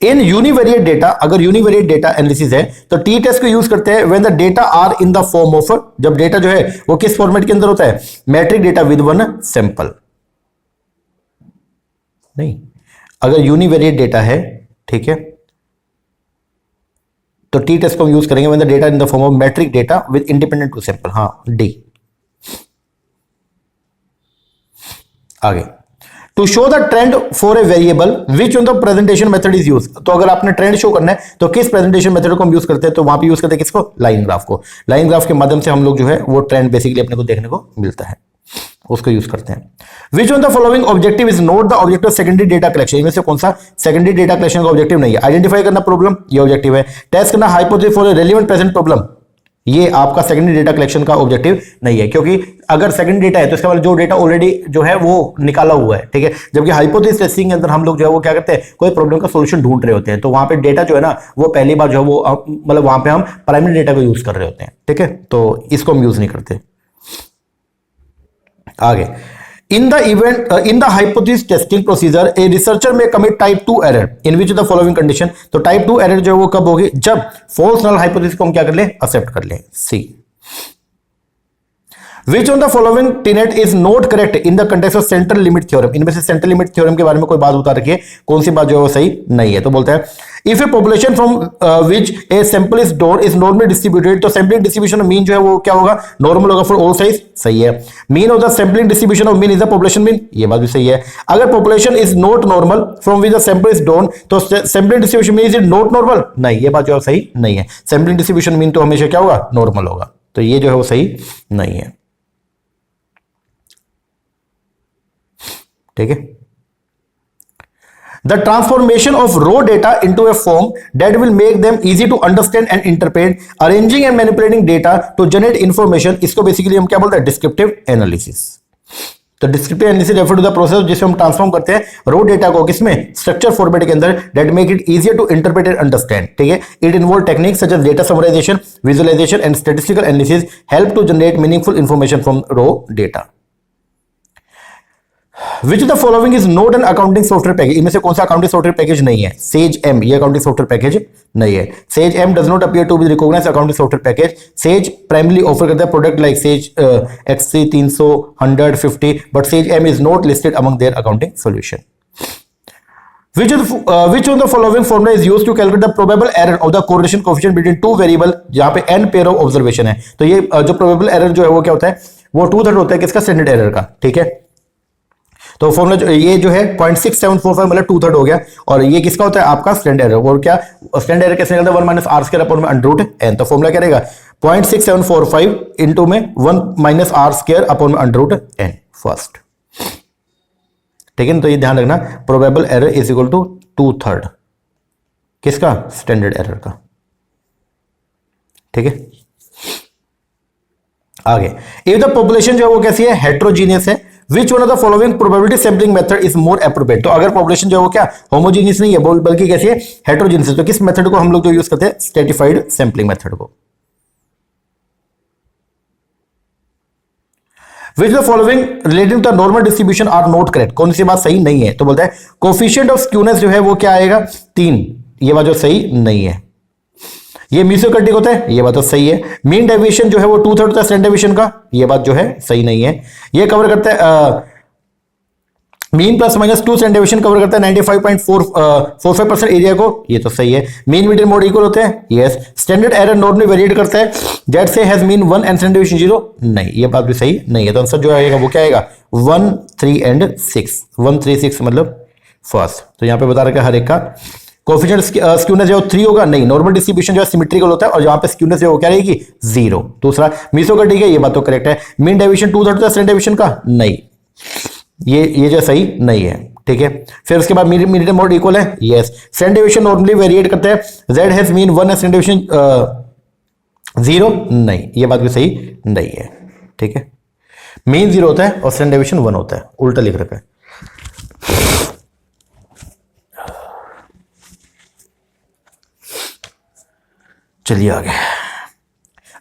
Speaker 1: इन यूनिवेरिएट डेटा, अगर यूनिवेरिएट डेटा एनालिसिस है तो टी टेस्ट को यूज करते हैं when the data are in the form of, जब डेटा जो है वो किस फॉर्मेट के अंदर होता है, metric data with one sample. नहीं, अगर यूनिवेरिएट डेटा है, ठीक है, तो टी टेस्ट को हम यूज करेंगे when the data in the form of metric data with independent two sample. हाँ, डी। आगे, to show the trend for a variable which on the presentation method is use. तो अगर आपने trend show करना है तो किस प्रेजेंटेशन मेथड को हम यूज करते हैं, तो वहां पे यूज करते हैं किसको, लाइन ग्राफ को। लाइन ग्राफ के माध्यम से हम लोग जो है वो ट्रेंड बेसिकली अपने को देखने को मिलता है, उसको यूज करते हैं। Which on the following objective is not the objective secondary data collection. इनमें से कौन सा सेकेंडरी डेटा कलेक्शन का ऑब्जेक्टिव नहीं है। आइडेंटिफाई करना प्रॉब्लम, ये ऑब्जेक्टिव है। टेस्ट करना hypothesis for a relevant present problem, ये आपका सेकेंडरी डेटा कलेक्शन का ऑब्जेक्टिव नहीं है, क्योंकि अगर सेकेंडरी डेटा है तो इसका मतलब जो डेटा ऑलरेडी जो है वो निकाला हुआ है, ठीक है। जबकि हाइपोथेसिस टेस्टिंग के अंदर हम लोग जो है वो क्या करते हैं, कोई प्रॉब्लम का सॉल्यूशन ढूंढ रहे होते हैं, तो वहां पे डेटा जो है ना वो पहली बार जो है वो मतलब वहां पे हम प्राइमरी डेटा को यूज कर रहे होते हैं, ठीक है, तो इसको हम यूज नहीं करते। आगे, in the hypothesis testing procedure a researcher may commit type 2 error in which the following condition। तो type 2 error जो है वो कब होगी, जब false null hypothesis को हम क्या कर ले, accept कर ले। C, which on the following tenet is not correct in the context of central limit theorem। इनमें से central limit theorem के बारे में कोई बात बता रखी है, कौन सी बात जो है वो सही नहीं है। तो बोलता है if a population from which a sample is drawn is normally distributed, तो sampling distribution of mean जो है वो क्या होगा, normal होगा for all size, सही है। mean of the sampling distribution of mean is the population mean, ये बात भी सही है। अगर population is not normal from which the sample is drawn, तो sampling distribution mean is it not normal, नहीं, ये बात जो है सही नहीं है। sampling distribution mean तो हमेशा क्या होगा, normal होगा, तो ये जो है वो सही नहीं है, ठीक है। The transformation of raw data into a form that will make them easy to understand and interpret, arranging and manipulating data to generate information, इसको बेसिकली हम क्या बोलते हैं, डिस्क्रिप्टिव एनालिसिस। तो descriptive analysis refer to the process जिसमें हम transform करते हैं रो डेटा को किसमें, स्ट्रक्चर फॉर्मेट के अंदर, that make it easier to interpret and understand, ठीक है। It involve techniques such as data summarisation, visualisation and statistical analysis help to generate meaningful information from raw data. Which of the following is not an accounting software package? इनमें से कौन सा accounting software package नहीं है, Sage M, ये accounting software package नहीं है। Sage M does not appear to be recognized accounting software package। Sage primarily offer करता है product like Sage XC 300, 100, 50, but Sage M is not listed among their accounting solution। which of the following formula is used to calculate the probable error of the correlation coefficient between two variable, जहां पे n pair of observation है, तो ये जो probable error जो है वो क्या होता है, वो 2/3 होता है किसका, स्टैंडर्ड एरर का, ठीक है। तो फॉर्मूला ये जो है 0.6745 मतलब 2/3 हो गया, और ये किसका होता है, आपका स्टैंडर्ड एरर। और क्या स्टैंडर्ड एरर कैसे निकलता है, 1 - r स्क्वायर अपॉन में √n। तो फॉर्मूला क्या रहेगा, 0.6745 इंटू में 1 - r स्क्वायर अपॉन में √n फर्स्ट, ठीक है। तो ये ध्यान रखना, probable error is equal to 2/3 किसका, स्टैंडर्ड एरर का, ठीक है। आगे, इफ द पॉपुलेशन जो है वो कैसी है, हेट्रोजीनियस है, Which one of the following probability sampling method is more appropriate। तो अगर पॉपुलेशन जो है वो क्या होमोजीनियस नहीं है बल्कि कैसी है, हेट्रोजीनियस है, तो किस मेथड को हम लोग जो यूज करते हैं, स्ट्रेटिफाइड सैंपलिंग मेथड को। Which the following relating to the normal distribution are not correct। कौन सी बात सही नहीं है, तो बोलता है कोफिशिएंट ऑफ स्क्यूनेस जो है वो क्या आएगा, 3, ये बात जो सही नहीं है। ये मीसोकर्टिक होता है, ये बात तो सही है। मीन डेविएशन जो है वो 2/3 होता है स्टैंडर्ड डेविएशन का, ये बात जो है सही नहीं है। ये कवर करता है मीन +- 2 स्टैंडर्ड डेविएशन कवर करता है 95.45% एरिया को, ये तो सही है। मीन मीडियन मोड इक्वल होते हैं, yes. Standard error normally variate करता है, जेड से has mean 1 and standard deviation 0, नहीं, ये बात भी सही नहीं है। तो आंसर जो आएगा वो क्या आएगा, 1, 3 एंड 6, 1, 3, 6 मतलब फर्स्ट। तो यहां पे बता रखा है हर एक का कोफिशिएंट स्क्यूनेस जो 3 होगा, नहीं, नॉर्मल डिस्ट्रीब्यूशन जो है सिमेट्रिकल होता है, और जहां पे स्क्यूनेस है वो क्या रहेगी, 0। दूसरा मीसोकर्टिक है, ये बात तो करेक्ट है। मीन डेविएशन 2/3 होता है स्टैंडर्ड डेविएशन का, नहीं, ये जो सही नहीं है, ठीक है। फिर उसके बाद मीडियन मोड इक्वल है, yes. Standard deviation normally variate करता है, जेड हैज मीन 1 है स्टैंडर्ड डेविएशन 0, नहीं, ये बात भी सही नहीं है, ठीक है। मीन 0 होता है और स्टैंडर्ड डेविएशन 1 होता है, उल्टा लिख रखा है। चलिए आगे,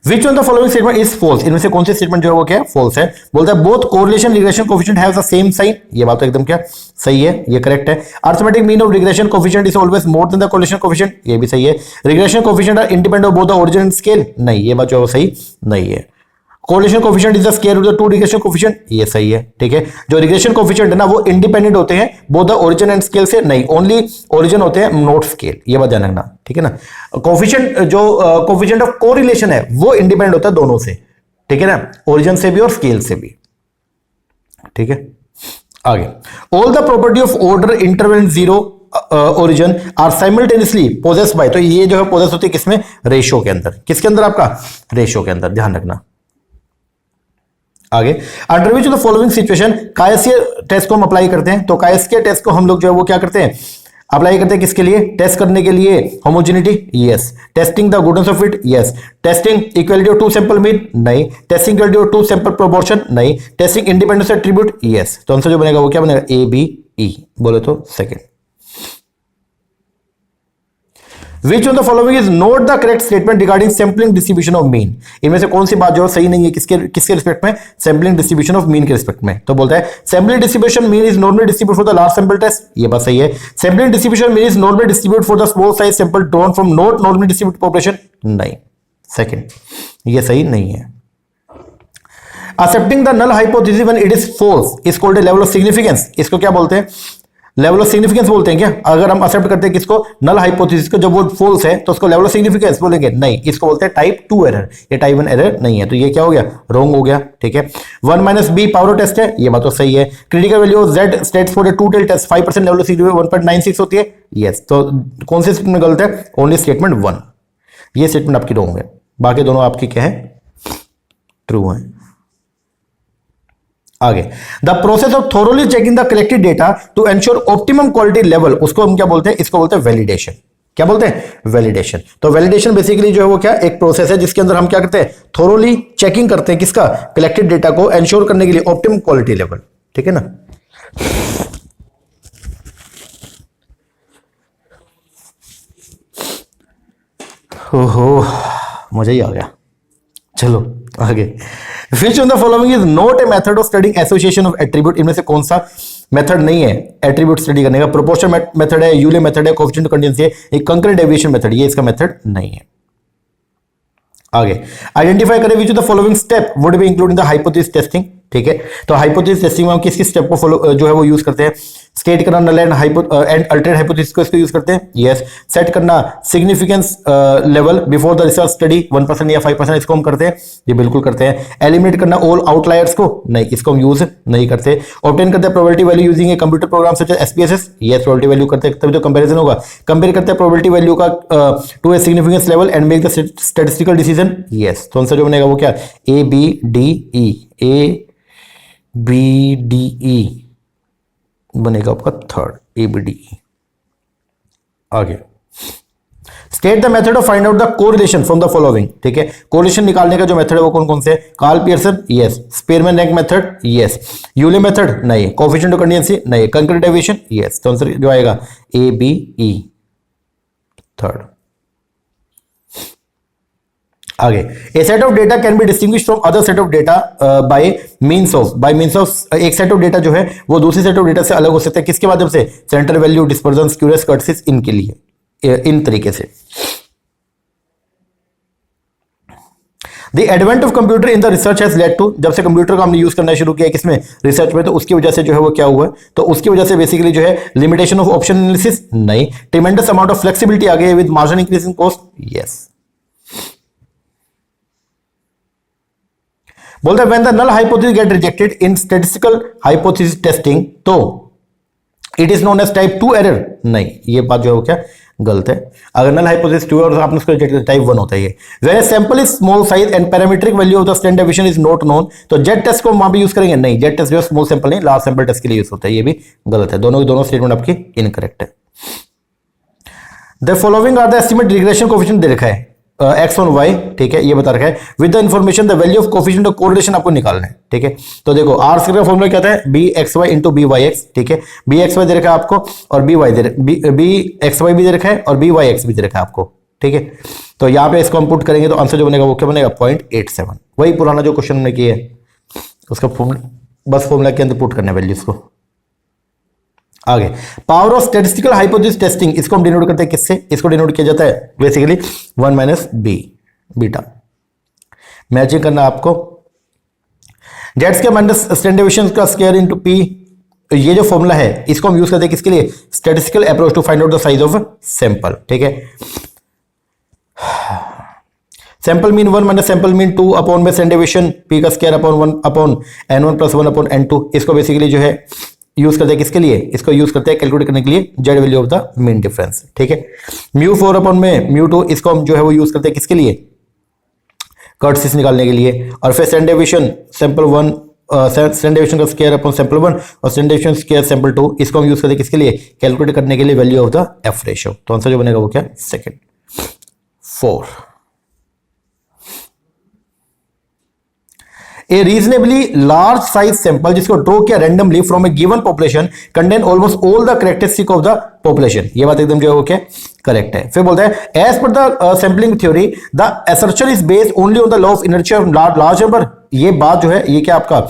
Speaker 1: which one the following statement is false, इनमें से कौन सी स्टेटमेंट जो है वो क्या फॉल्स है। बोलता है both correlation regression coefficient have the same sign, ये बात तो एकदम क्या सही है, ये करेक्ट है। Arithmetic mean of regression coefficient is always more than the correlation coefficient, ये भी सही है। Regression coefficient are independent of both the origin and scale, नहीं ये बात जो है वो सही नहीं है। Correlation coefficient is the square root of the two regression coefficient, ये सही है, ठीक है। जो रिग्रेशन कोएफिशिएंट है ना वो इंडिपेंडेंट होते हैं both the origin and scale से, नहीं ओनली ओरिजिन होते हैं नॉट स्केल, ये बात ध्यान रखना, ठीक है ना। कोएफिशिएंट जो कोएफिशिएंट ऑफ कोरिलेशन है वो इंडिपेंडेंट होता है दोनों से, ठीक है ना, ओरिजिन से भी और स्केल से भी, ठीक है। आगे all the property of order interval zero origin are simultaneously possessed by, तो ये जो है पोजेस होती है किसमें, रेशियो के अंदर, किसके अंदर आपका रेशियो के अंदर, ध्यान रखना। आगे under which the following situation कायस्कीय टेस्ट को हम अप्लाई करते हैं, तो कायस्कीय टेस्ट को हम लोग जो है वो क्या करते हैं अप्लाई करते हैं, किसके लिए, टेस्ट करने के लिए homogeneity, yes. Testing the goodness of fit, yes. Testing equality of two sample mean, नहीं। Testing equality of two sample proportion, नहीं। Testing independence attribute, yes. तो आंसर जो बनेगा वो क्या बनेगा, ए बी ई, बोले तो second. Which one of the following is not the correct statement regarding sampling distribution of mean? इनमें से कौन सी बात जो सही नहीं है, किसके रिस्पेक्ट में, सैम्पलिंग डिस्ट्रीब्यूशन ऑफ मीन के रिस्पेक्ट में। तो बोलता है sampling distribution mean is normally distribute for the large sample test, ये बात सही है। Sampling distribution mean is normally distribute for the small size sample drawn from not normally distribute population, नहीं, सेकंड, ये सही नहीं है। Accepting the null hypothesis when it is false is called a level of significance, इसको क्या बोलते हैं, level of significance बोलते हैं क्या। अगर हम एक्सेप्ट करते हैं किसको, नल हाइपोथेसिस को, जब वो फॉल्स है तो उसको लेवल ऑफ सिग्निफिकेंस बोलेंगे, नहीं, इसको बोलते हैं टाइप 2 एरर, ये टाइप 1 एरर नहीं है, तो ये क्या हो गया, रॉन्ग हो गया, ठीक है। 1 - b पावर टेस्ट है, ये बात तो सही है। Critical value of z states for a two tail test 5% level of significance 1.96 होती है, यस। तो कौन सी स्टेटमेंट गलत है, ओनली स्टेटमेंट 1, ये स्टेटमेंट आपकी रॉन्ग है, बाकी दोनों आपकी क्या है, ट्रू है। आगे the process of thoroughly checking the collected data to ensure optimum quality level, उसको हम क्या बोलते हैं, इसको बोलते हैं वैलिडेशन। क्या बोलते हैं, वैलिडेशन। तो वैलिडेशन बेसिकली जो है वो क्या, एक प्रोसेस है जिसके अंदर हम क्या करते हैं, थोरोली चेकिंग करते हैं किसका, कलेक्टेड डेटा को एंश्योर करने के लिए ऑप्टिमम क्वालिटी लेवल, ठीक है ना। ओहो मजा ही आ गया, चलो आगे। Which one of the following is not a method of studying association of attribute? इनमें से कौन सा मेथड नहीं है एट्रीब्यूट स्टडी करने का, प्रोपोर्शन मेथड है, यूले मेथड है, कोएफिशिएंट कंटीन्यूटी है, एक कंकरेंट डेविएशन मेथड, ये इसका मेथड नहीं है। आगे आइडेंटिफाई करें विच of the following step would be include in the hypothesis testing, ठीक है। तो हाइपोथेसिस टेस्टिंग में हम किस स्टेप को फॉलो जो है वो यूज करते हैं, स्टेट करना नल एंड अल्टरनेट हाइपोथेसिस को इसको यूज करते हैं, यस। सेट करना significance level before the research study 1% या 5%, इसको हम करते हैं, ये बिल्कुल करते हैं। एलिमिनेट करना ऑल आउटलायर्स को, नहीं, इसको हम यूज नहीं करते। ऑब्टेन करते हैं probability value using a computer program such as SPSS, yes, probability value करते हैं, तभी तो कंपैरिजन होगा। कंपेयर करते हैं प्रोबेबिलिटी वैल्यू का to a significance level and make the statistical decision, yes. तो आंसर जो बनेगा वो क्या, A B D E, A B D E बनेगा आपका third, A B D E. आगे state the method of find out the correlation from the following, ठीक है। कोरिलेशन निकालने का जो मेथड है वो कौन कौन से, Karl Pearson, yes. Spearman rank method, yes. Yule method, नहीं। कोएफिशिएंट ऑफ कंटीन्यूटी, नहीं। Concurrent deviation, yes. तो आंसर जो आएगा ए बी ई, थर्ड। आगे a set of data can be distinguish from other set of data by means of एक set of data जो है वो दूसरे सेट ऑफ डेटा से अलग हो सकता है, किसके माध्यम से, centre value, dispersion, skewness, kurtosis, इनके लिए, इन तरीके से। The advent of computer in the research has led to, जब से कंप्यूटर का हमने यूज करना शुरू किया किसमें, रिसर्च में, तो उसकी वजह से जो है वो क्या हुआ है, तो उसकी वजह से बेसिकली जो है लिमिटेशन ऑफ ऑप्शन एनालिसिस, नहीं। ट्रिमेंडस अमाउंट ऑफ फ्लेक्सिबिलिटी आ गई with margin increase in cost, yes. बोलते हैं when the null hypothesis get rejected in statistical hypothesis testing, तो it is known as type 2 error, नहीं, ये बात जो है वो क्या गलत है। अगर नल हाइपोथेसिस 2 और आपने उसको रिजेक्ट किया टाइप 1 होता है ये। When sample is small size and parametric value of the standard deviation is not known, तो जेड टेस्ट को वहां भी यूज करेंगे, नहीं, जेड टेस्ट जो है स्मॉल सैंपल नहीं, लार्ज सैंपल टेस्ट के लिए यूज होता है, ये भी गलत है। दोनों की दोनों स्टेटमेंट आपकी इनकरेक्ट है। The following are the estimate regression coefficient दे रखा है, एक्स ऑन वाई, ठीक है, ये बता रखा है। With the information the value of coefficient of correlation आपको निकालना है, ठीक है। तो देखो आर स्क्वायर का फॉर्मूला क्या था है, B x Y into B Y x, ठीक है। बी एक्स वाई दे रखा है आपको और b y b x y भी दे रखा है और बी वाई एक्स भी दे रखा है आपको, ठीक है। तो यहाँ पे इसको हम पुट करेंगे तो आंसर जो बनेगा वो क्या बनेगा 0.87, वही पुराना जो क्वेश्चन हमने किया है उसका बस फॉर्मूला के अंदर पुट करना है वैल्यूज को। आगे power of statistical hypothesis testing, इसको हम डिनोट करते हैं किससे, इसको डिनोट किया जाता है basically 1 minus b beta. Matching करना आपको z square minus standard deviation का स्क्वायर इनटू पी, ये जो फॉर्मूला है इसको हम यूज करते हैं किसके लिए, statistical approach to find out the size of sample, ठीक है। Sample mean 1 minus sample mean 2 upon में स्टैंडर्ड डेविएशन पी का square upon 1 upon n1 plus 1 upon n2, इसको बेसिकली जो है यूज करते हैं किसके लिए, इसको यूज करते हैं कैलकुलेट करने के लिए Z value of the mean difference, ठीक है। म्यू 4 अपॉन में म्यू 2, इसको हम जो है वो यूज करते हैं किसके लिए, कर्टसिस निकालने के लिए। और फिर standard deviation sample 1 standard deviation का स्क्वायर अपॉन सैंपल 1 और स्टैंडर्ड डेविएशन स्क्वायर सैंपल 2, इसको हम यूज करते हैं किसके लिए, कैलकुलेट करने के लिए value of the F ratio. तो आंसर जो बनेगा वो क्या, सेकंड। 4 ए रीजनेबली लार्ज साइज सैंपल जिसको ड्रॉ किया randomly from A given population contain almost all the characteristic of the population, ये बात एकदम जो है वो क्या करेक्ट है। फिर बोलता है as per the sampling theory the assertion is based only on the law of inertia of large number, ये बात जो है ये क्या आपका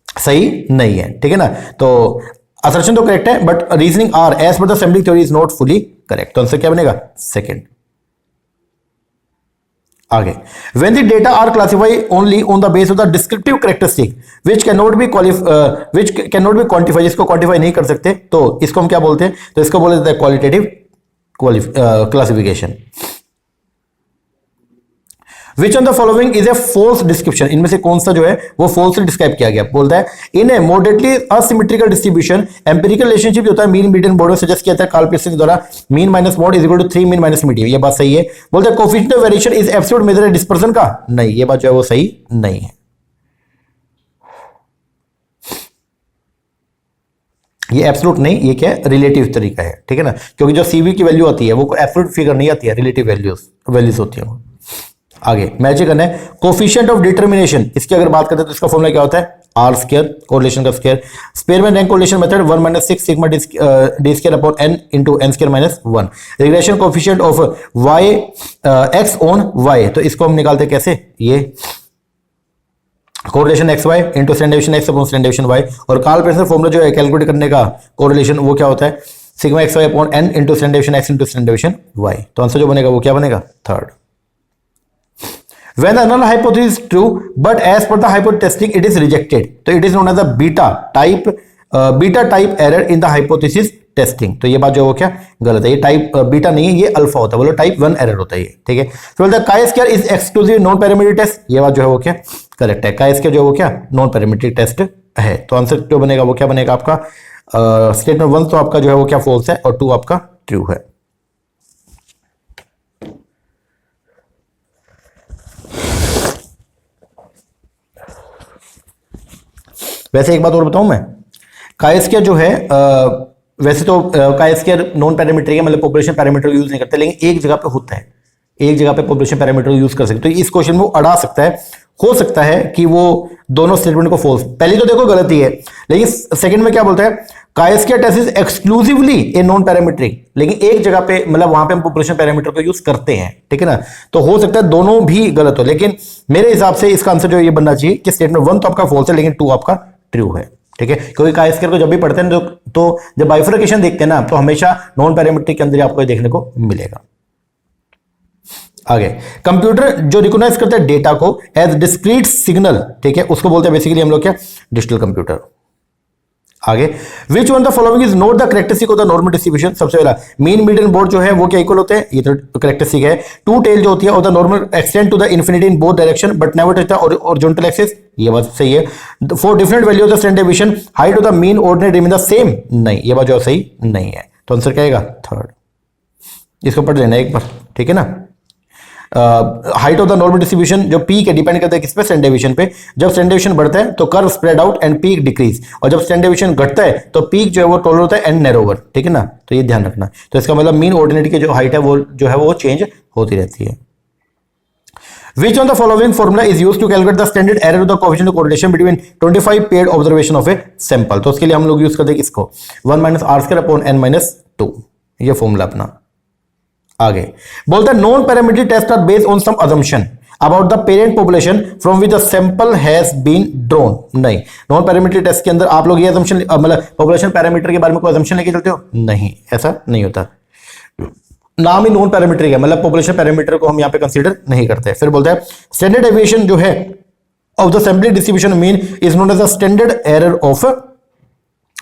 Speaker 1: सही नहीं है, ठीक है ना। तो असर्शन तो करेक्ट है but reasoning are as per the sampling theory is not fully correct, तो आंसर क्या बनेगा सेकंड। आगे when the data are classified only on the basis of the descriptive characteristic which cannot be quantified, इसको quantify नहीं कर सकते तो इसको हम क्या बोलते हैं, तो इसको बोले जाता है qualitative classification. Which on the following is a false description, इनमें से कौन सा जो है वो falsely डिस्क्राइब किया गया, बोलता है इन ए moderately asymmetrical distribution empirical relationship जो होता है मीन मीडियन मोड में सजेस्ट किया था कार्ल पियर्सन के द्वारा, mean minus mode is equal to 3 mean minus median, ये बात सही है। बोलता है coefficient of variation is absolute measure dispersion का, नहीं ये बात जो है वो सही नहीं है, ये एब्सोल्यूट नहीं, ये क्या है रिलेटिव तरीका है, ठीक है ना, क्योंकि जो सीवी की वैल्यू आती है वो एब्सोल्यूट फिगर नहीं आती है, रिलेटिव वैल्यूज होती है। आगे मैजिक करना है कोफिशिएंट ऑफ डिटर्मिनेशन, इसकी अगर बात करते हैं तो इसका फॉर्मूला क्या होता है आर स्क्वायर कोरिलेशन का square, Spearman rank correlation method 1 minus 6 sigma d square upon n into n square minus 1, regression coefficient of y x on y, तो इसको हम निकालते हैं कैसे, ये correlation x Y into standard deviation x upon standard deviation y, और Karl Pearson formula जो है कैलकुलेट करने का कोरिलेशन वो क्या होता है sigma x y upon n into standard deviation x into standard deviation y, तो आंसर जो बनेगा वो क्या बनेगा third. When the null hypothesis is true, but as per the hypothesis testing it is rejected, तो it is known as a beta type error in the hypothesis testing, तो ये बात जो है वो क्या गलत है, ये टाइप बीटा नहीं है, ये अल्फा होता है, बोलो टाइप 1 एरर होता है ये, ठीक है। तो बोलता है chi square is exclusive non parametric test, ये बात जो है वो क्या करेक्ट है, chi square जो है वो क्या नॉन पैरामीट्रिक टेस्ट है, तो आंसर जो बनेगा वो क्या बनेगा आपका स्टेटमेंट 1 तो आपका जो है वो क्या फॉल्स है और 2 आपका ट्रू है। वैसे एक बात और बताऊं मैं, chi square जो है वैसे तो chi square नॉन पैरामीट्रिक है, मतलब पॉपुलेशन पैरामीटर यूज नहीं करते, लेकिन एक जगह पे होता है, एक जगह पे पॉपुलेशन पैरामीटर यूज कर सकते, तो इस क्वेश्चन में वो अड़ा सकता है, हो सकता है कि वो दोनों स्टेटमेंट को फॉल्स, पहली तो देखो गलती है, लेकिन सेकंड में क्या बोलता है chi square test is exclusively a non parametric, लेकिन एक जगह पे मतलब वहां पे हम पॉपुलेशन पैरामीटर को यूज करते हैं, ठीक है ना, तो हो सकता है दोनों भी गलत हो, लेकिन मेरे हिसाब से इसका आंसर जो ये बनना चाहिए कि स्टेटमेंट 1 तो आपका फॉल्स है लेकिन 2 आपका ट्रू है, ठीक है, क्योंकि chi square को जब भी पढ़ते हैं तो जब बाइफरकेशन देखते हैं ना तो हमेशा नॉन पैरामीट्रिक के अंदर आपको देखने को मिलेगा। आगे कंप्यूटर जो रिकॉग्नाइज करता है डेटा को एज डिस्क्रीट सिग्नल, ठीक है, उसको बोलते हैं बेसिकली हम लोग क्या डिजिटल कंप्यूटर। आगे which one the following is not the characteristic of the normal distribution, सबसे पहला मीन मीडियन बोर्ड जो है वो क्या इक्वल होते हैं, ये तो कैरेक्टरिस्टिक है। टू टेल जो होती है और the normal extend to the infinity in both direction but never touch the horizontal axis, ये बात सही है। For different value of the standard deviation height of the mean ordinary remain the same, नहीं ये बात जो सही नहीं है, तो आंसर क्या आएगा थर्ड, इसको पढ़ लेना एक बार, ठीक है ना। Height of the normal distribution जो पीक है डिपेंड करता है किस पे स्टैंडर्ड डेविएशन पे, जब स्टैंडर्ड डेविएशन बढ़ता है तो curve spread out and peak decrease, और जब स्टैंडर्ड डेविएशन घटता है तो पीक जो है वो टॉलर होता है एंड नैरोवर, ठीक है ना, तो ये ध्यान रखना। तो इसका मतलब मीन ऑर्डिनरी की जो हाइट है वो जो है वो चेंज होती रहती है। Which on the following formula is used to calculate the standard error of the coefficient of correlation between 25 paired observation of a sample, तो उसके लिए हम लोग यूज करते हैं किसको 1 - r² अपॉन n - 2, ये फॉर्मूला अपना। आगे बोलता है non parametric test are based on some assumption about the parent population from which the sample has been drawn. नहीं, नॉन पैरामीट्रिक टेस्ट के अंदर आप लोग ये अजम्पशन मतलब पॉपुलेशन पैरामीटर के बारे में कोई अजम्पशन लेके चलते हो? नहीं, ऐसा नहीं होता। नाम ही नॉन पैरामीट्रिक है, मतलब पॉपुलेशन पैरामीटर को हम यहां पे कंसीडर नहीं करते। फिर बोलता है स्टैंडर्ड डेविएशन जो है of the sampling distribution mean is known as the standard error of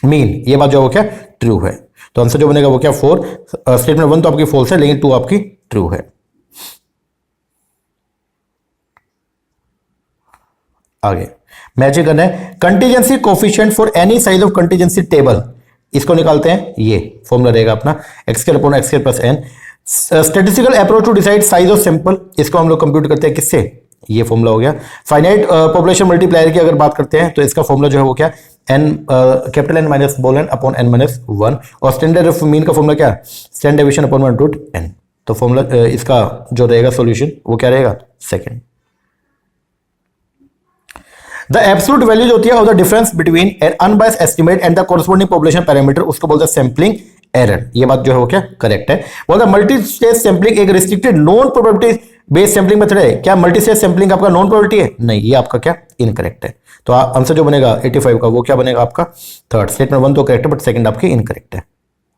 Speaker 1: mean. ये बात जो वो क्या ट्रू है, तो आंसर जो बनेगा वो क्या 4। स्टेटमेंट 1 तो आपकी फॉल्स है लेकिन 2 आपकी ट्रू है। आगे मैचिंग करना है contingency coefficient for any size of contingency table. इसको निकालते हैं, ये फॉर्मूला रहेगा अपना x² plus n। Statistical approach to decide size of sample, इसको हम लोग कंप्यूट करते हैं किससे? ये फॉर्मूला हो गया। फाइनाइट पॉपुलेशन मल्टीप्लायर की अगर बात करते हैं तो इसका फॉर्मूला जो है वो क्या n capital N minus small n upon n minus 1। और स्टैंडर्ड ऑफ मीन का फॉर्मूला क्या? Standard deviation upon 1/n। तो फॉर्मूला इसका जो रहेगा सॉल्यूशन वो क्या रहेगा? सेकंड। द एब्सोल्यूट वैल्यू जो होती है of the difference between N unbiased estimate and the corresponding population parameter, उसको बोलते हैं सैंपलिंग एरर। ये बात जो है वो क्या करेक्ट है। बोलता मल्टी स्टेज सैंपलिंग एक restricted non probability based sampling method है। क्या मल्टी स्टेज सैंपलिंग आपका नॉन प्रोबेबिलिटी है? नहीं, ये आपका क्या इनकरेक्ट है। तो आंसर जो बनेगा 85 का वो क्या बनेगा आपका थर्ड। स्टेटमेंट 1 तो करेक्ट है बट सेकंड आपकी इनकरेक्ट है,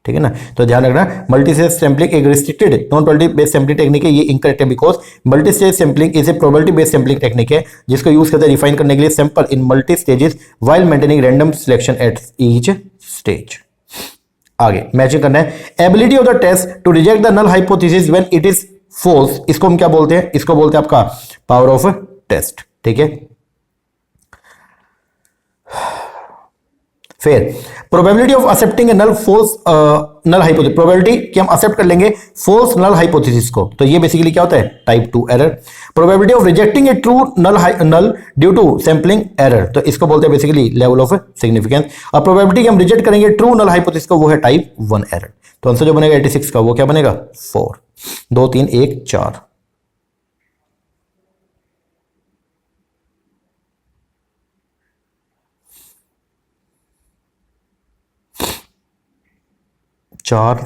Speaker 1: ठीक है ना। तो ध्यान रखना मल्टी स्टेज सैंपलिंग एक restricted non probability based sampling technique है, ये इनकरेक्ट है because multi stage sampling is a probability based sampling technique है जिसको यूज करते हैं रिफाइन करने के लिए sample in multi stages while maintaining random selection at each stage. आगे मैचिंग करना है ability of the test to reject the null hypothesis when it is false. इसको हम क्या बोलते हैं? इसको बोलते हैं आपका पावर ऑफ टेस्ट, ठीक है। फिर probability of accepting a null false null hypothesis, probability कि हम एक्सेप्ट कर लेंगे फॉल्स नल हाइपोथेसिस को, तो ये बेसिकली क्या होता है? Type 2 error. Probability of rejecting a true null due to sampling error, तो इसको बोलते हैं बेसिकली लेवल ऑफ सिग्निफिकेंस। और प्रोबेबिलिटी कि हम रिजेक्ट करेंगे ट्रू नल हाइपोथेसिस को, वो है टाइप 1 एरर। तो आंसर जो बनेगा 86 का वो क्या बनेगा 4। 2 3 1 4। चार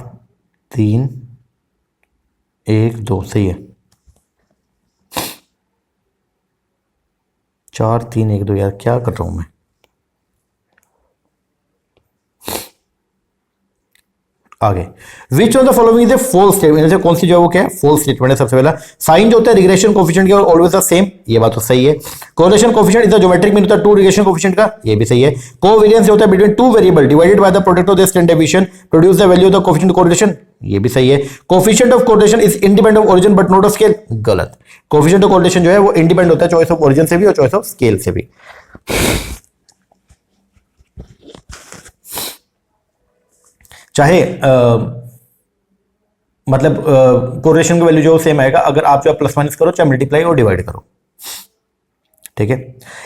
Speaker 1: 3 1 2 सही है। 4 3 1 2 यार क्या कर रहा हूं मैं? आगे which of the following is a false statement, जैसे कौन सी जो है वो क्या है फॉल्स स्टेटमेंट है। सबसे पहला साइन जो होता है रिग्रेशन कोफिशिएंट की ऑलवेज द सेम, ये बात तो सही है। Correlation coefficient is the geometric mean होता है टू रिग्रेशन कोफिशिएंट का, ये भी सही है। कोवेरिएंस जो होता है between two variable divided by the product of the standard deviation produce the value of the coefficient correlation, ये भी सही है। Coefficient of correlation is independent of origin but not of scale, गलत। कोफिशिएंट ऑफ कोरिलेशन जो है वो independent होता है चॉइस ऑफ ओरिजिन से भी और चॉइस ऑफ स्केल से भी। चाहे मतलब कोरिलेशन की वैल्यू जो सेम आएगा अगर आप जो प्लस माइनस करो चाहे मल्टीप्लाई और डिवाइड करो, ठीक है।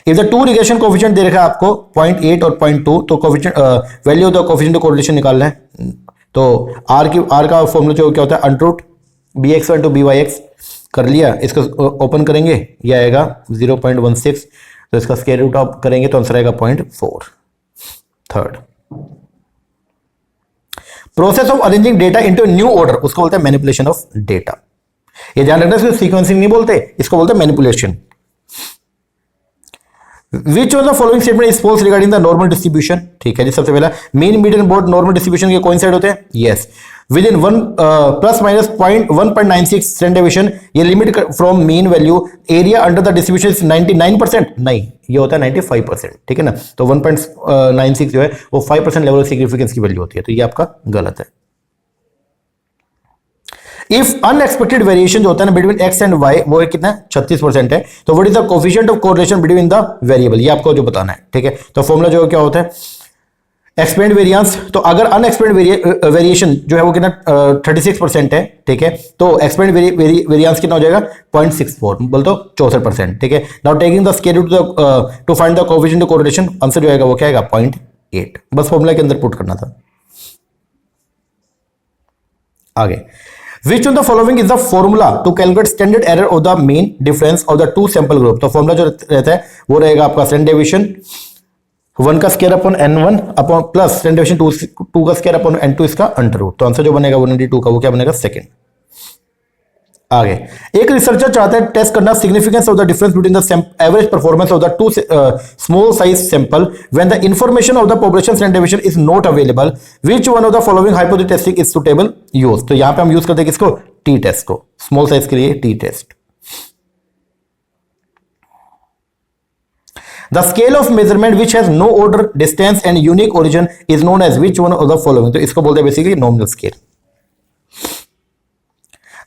Speaker 1: If the two regression coefficient दे रखा है आपको 0.8 और 0.2, तो coefficient value of the coefficient correlation निकालना है। तो आर का फॉर्मूला जो क्या होता है अंडररूट bx1 to byx कर लिया, इसको ओपन करेंगे ये आएगा 0.16, तो इसका स्क्वायर रूट ऑफ करेंगे तो आंसर आएगा 0.4। Third process of arranging data into new order, उसको बोलते हैं मैनिपुलेशन ऑफ डेटा। ये ध्यान रखना इसको सीक्वेंसिंग नहीं बोलते, इसको बोलते हैं manipulation. Which of the following statement is false regarding the normal distribution, ठीक है जी। सबसे पहला मीन मीडियन बोर्ड नॉर्मल डिस्ट्रीब्यूशन के कोइंसाइड होते हैं, yes. Within 1 plus minus 1.96 standard deviation, ये limit from mean value area under the distribution is 99%, नहीं ये होता है 95%, ठीक है ना। तो 1.96 जो है वो 5% लेवल ऑफ सिग्निफिकेंस की वैल्यू होती है, तो ये आपका गलत है। इफ अनएक्सपेक्टेड वेरिएशन जो होता है ना बिटवीन एक्स एंड वाई, वो है कितना 36% है, तो what is the coefficient of correlation between the variable, ये आपको जो बताना है, ठीक है। तो फॉर्मूला जो क्या होता है एक्सपेंड वेरिएंस, तो अगर अनएक्सपेक्टेड वेरिएशन जो है वो कितना 36% है, ठीक है, तो एक्सपेंड वेरिएंस कितना हो जाएगा 0.64, बोल दो 64%, ठीक है। Now taking the square root to find the coefficient of correlation, answer जो आएगा वो क्या आएगा 0.8, बस फॉर्मूला के अंदर पुट करना था। आगे Which of the following is the formula to calculate standard error of the mean difference of the two sample group, तो फॉर्मूला जो रहता है वो रहेगा आपका स्टैंडर्ड डेविएशन 1 का square upon n1 upon plus standard deviation 2 का स्क्वायर अपॉन n2 इसका अंडर रूट, तो आंसर जो बनेगा 192 का वो क्या बनेगा सेकंड। आगे एक रिसर्चर चाहता है टेस्ट करना significance of the difference between the average performance of the two small size sample when the information of the population standard deviation is not available which one of the following hypothesis testing is suitable use. तो यहां पे हम use करते हैं किसको, t test को, small size के लिए t test. The scale of measurement which has no order, distance and unique origin is known as which one of the following। तो इसको बोलते हैं basically nominal scale.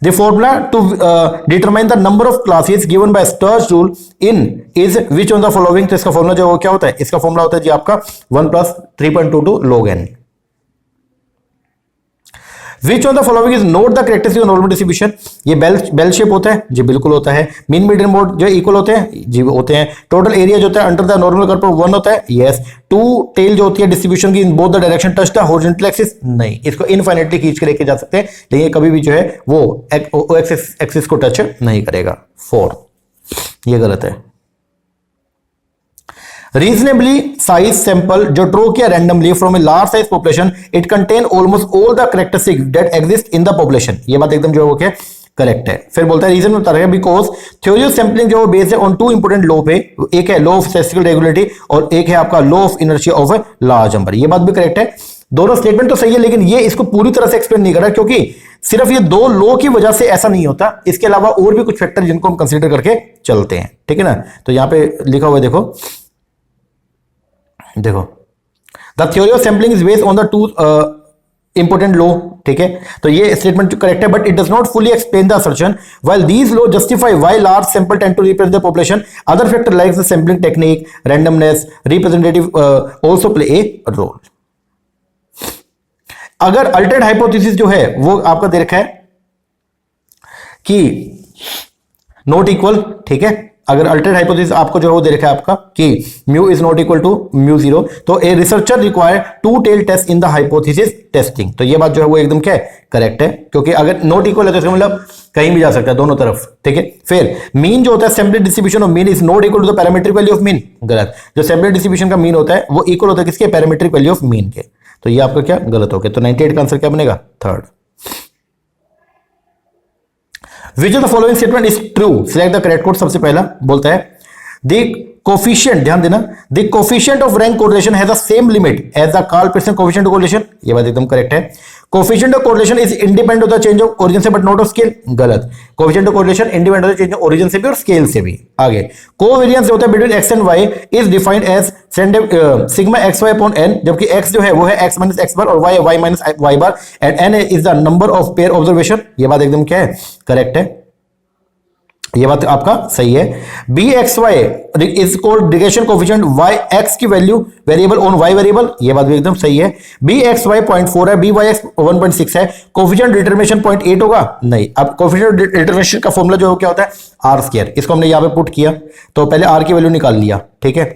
Speaker 1: The formula to determine the number of classes given by Sturge rule in is which one of the following। तो इसका formula जो क्या होता है, इसका फॉर्मूला होता है जी आपका 1 + 3.22 log n। Which one of the following is not the characteristic of normal distribution। ये बेल शेप होता है जी, बिल्कुल होता है। मीन मीडियन मोड जो इक्वल होते हैं जी, होते हैं। टोटल एरिया जो होता है अंडर द नॉर्मल कर्व पर 1 होता है, यस। टू टेल जो होती है डिस्ट्रीब्यूशन की in both the direction touch the horizontal axis, नहीं, इसको इनफाइनाइटली खींच के लेके जा सकते हैं, लेकिन कभी भी जो है वो एक्सिस को टच नहीं करेगा। 4 ये गलत है। Reasonably sized sample जो ड्रॉ किया randomly from a large size population, it contain almost all the characteristics that exist in the population. ये बात एकदम जो है वो क्या करेक्ट है। फिर बोलता है रीजन बता रहा है बिकॉज थ्योरी ऑफ सैंपलिंग जो बेस्ड है ऑन टू इंपोर्टेंट लॉ पे, एक है लॉ ऑफ स्टैटिस्टिकल रेगुलरिटी और एक है आपका law of inertia of a large number. ये बात भी करेक्ट है, दोनों स्टेटमेंट तो सही है, लेकिन ये इसको पूरी तरह से एक्सप्लेन नहीं कर रहा क्योंकि सिर्फ ये दो लॉ की वजह से ऐसा नहीं होता, इसके अलावा और भी कुछ फैक्टर जिनको हम कंसीडर करके चलते हैं, ठीक है ना। तो यहां पे लिखा हुआ है देखो the theory of sampling is based on the two important law, ठीक है। तो ये स्टेटमेंट करेक्ट है, but it does not fully explain the assertion while these law justify why large sample tend to represent the population other factor like the sampling technique, randomness, representative also play a role. अगर alternate hypothesis जो है वो आपका दे रखा है कि not equal, ठीक है। अगर अल्टरनेट हाइपोथेसिस आपको जो है वो दे रखा है आपका कि mu is not equal to mu 0, तो a researcher require two tail test in the hypothesis testing. तो ये बात जो है वो एकदम क्या है करेक्ट है, क्योंकि अगर नॉट इक्वल है तो इसका मतलब कहीं भी जा सकता है, दोनों तरफ, ठीक है। फिर मीन जो होता है sample distribution of mean is not equal to the parametric value of mean, गलत। जो सैंपल डिस्ट्रीब्यूशन का मीन होता है वो इक्वल होता है किसके, पैरामीट्रिक वैल्यू ऑफ मीन के। तो ये आपका क्या गलत हो गया। तो 98 का आंसर क्या बनेगा, third. Which of the following statement is true, select the correct code. सबसे पहला बोलता है द कोफिशिएंट, ध्यान देना, the coefficient of rank correlation has the same limit as the Karl Pearson coefficient of correlation. ये बात एकदम करेक्ट है। Coefficient of correlation is independent of the change of origin से बट नॉट ऑफ स्केल, गलत। Coefficient of correlation independent of the change of origin से भी और scale से भी। आगे कोवेरिएंस होता है between x and y is defined as sigma x y upon n, जबकि एक्स जो है वो है एक्स माइनस एक्स बार और y y minus y bar and n is the number of pair observation. ये बात एकदम क्या है करेक्ट है, ये बात आपका सही है। B x Y is called regression coefficient Y X की value variable on Y variable, ये बात भी एकदम सही है। बी एक्स वाई 0.4 है, बी वाई एक्स 1.6 है, कोफिशिएंट डिटरमिनेशन 0.8 होगा, नहीं। अब कोफिशिएंट डिटरमिनेशन का फॉर्मूला जो क्या होता है आर स्क्वायर, इसको हमने यहां पे पुट किया तो पहले आर की वैल्यू निकाल लिया, ठीक है।